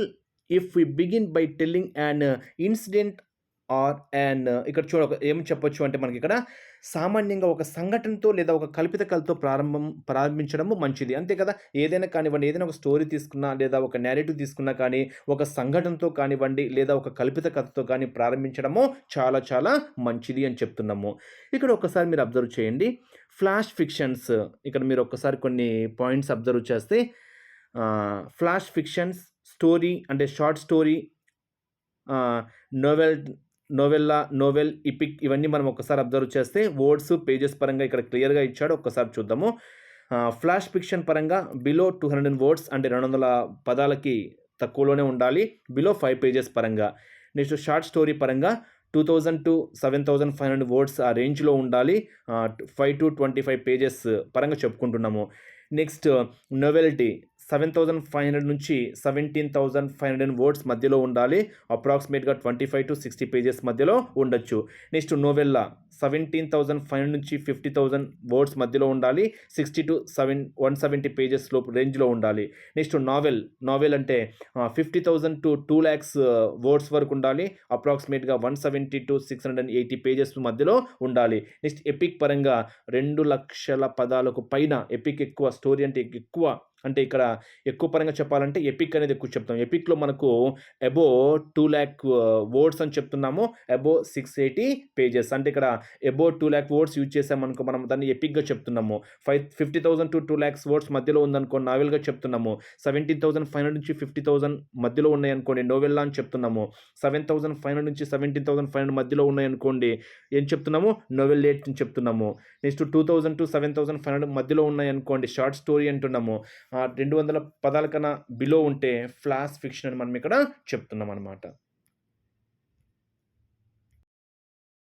if we begin by telling an incident or an ఇక్కడ ఏం చెప్పొచ్చు అంటే మనకిక్కడ సామాన్యంగా ఒక సంఘటనతో లేదా ఒక కల్పిత కథతో ప్రారంభించడము మంచిది. అంతే కదా! ఏదైనా కానివ్వండి, ఏదైనా ఒక స్టోరీ తీసుకున్నా లేదా ఒక నేరేటివ్ తీసుకున్నా కానీ, ఒక సంఘటనతో కానివ్వండి లేదా ఒక కల్పిత కథతో కానీ ప్రారంభించడము చాలా చాలా మంచిది అని చెప్తున్నాము. ఇక్కడ ఒక్కసారి మీరు అబ్జర్వ్ చేయండి. ఫ్లాష్ ఫిక్షన్స్ ఇక్కడ మీరు ఒక్కసారి కొన్ని పాయింట్స్ అబ్జర్వ్ చేస్తే ఫ్లాష్ ఫిక్షన్స్, స్టోరీ అంటే షార్ట్ స్టోరీ, ఆహ్, నోవెల్ నోవెల్, ఎపిక్ ఇవన్నీ మనం ఒక్కసారి అబ్జర్వ్ చేస్తే వర్డ్స్, పేజెస్ పరంగా ఇక్కడ క్లియర్‌గా ఇచ్చాడు. ఒక్కసారి చూద్దాము. ఫ్లాష్ ఫిక్షన్ పరంగా బిలో 200 వర్డ్స్ అంటే 200 పదాలకి తక్కువలోనే ఉండాలి. బిలో 5 పేజెస్ పరంగా. నెక్స్ట్ షార్ట్ స్టోరీ పరంగా 2000-7500 వర్డ్స్ ఆ రేంజ్‌లో ఉండాలి. 5-25 పేజెస్ పరంగా చెప్పుకుంటున్నాము. నెక్స్ట్ నోవెల్టీ 7,500 నుంచి 17,500 వర్డ్స్ మధ్యలో ఉండాలి. అప్రాక్సిమేట్‌గా 25-60 పేజెస్ మధ్యలో ఉండొచ్చు. నెక్స్ట్ నోవెల్లా 17,500 నుంచి 50,000 వర్డ్స్ మధ్యలో ఉండాలి. 170 పేజెస్ లోపు రేంజ్‌లో ఉండాలి. నెక్స్ట్ నావెల్ అంటే 50,000-2,00,000 వర్డ్స్ వరకు ఉండాలి. అప్రాక్సిమేట్‌గా 170-680 పేజెస్ మధ్యలో ఉండాలి. నెక్స్ట్ ఎపిక్ పరంగా 2,00,000 పదాలకు పైన ఎపిక్ ఎక్కువ, స్టోరీ అంటే ఎక్కువ అంటే ఇక్కడ ఎక్కువ పరంగా చెప్పాలంటే ఎపిక్ అనేది ఎక్కువ చెప్తాం. ఎపిక్‌లో మనకు అబోవ్ 2,00,000 వర్డ్స్ అని చెప్తున్నాము. అబోవ్ 680 పేజెస్ అంటే ఇక్కడ అబోవ్ 2,00,000 వర్డ్స్ యూజ్ చేసామనుకో మనం దాన్ని ఎపిక్‌గా చెప్తున్నాము. 50,000-2,00,000 వర్డ్స్ మధ్యలో ఉందనుకో నావెల్‌గా చెప్తున్నాము. 17,500 నుంచి 50,000 మధ్యలో ఉన్నాయనుకోండి నోవెల్లా అని చెప్తున్నాము. 7,500 నుంచి 17,500 మధ్యలో ఉన్నాయనుకోండి ఏం చెప్తున్నాము? నోవెల్లేట్ అని చెప్తున్నాము. నెక్స్ట్ 2,000-7,500 మధ్యలో ఉన్నాయనుకోండి షార్ట్ స్టోరీ అంటున్నాము. 200 పదాల కన్నా బిలో ఉంటే ఫ్లాష్ ఫిక్షన్ అని మనం ఇక్కడ చెప్తున్నామనమాట.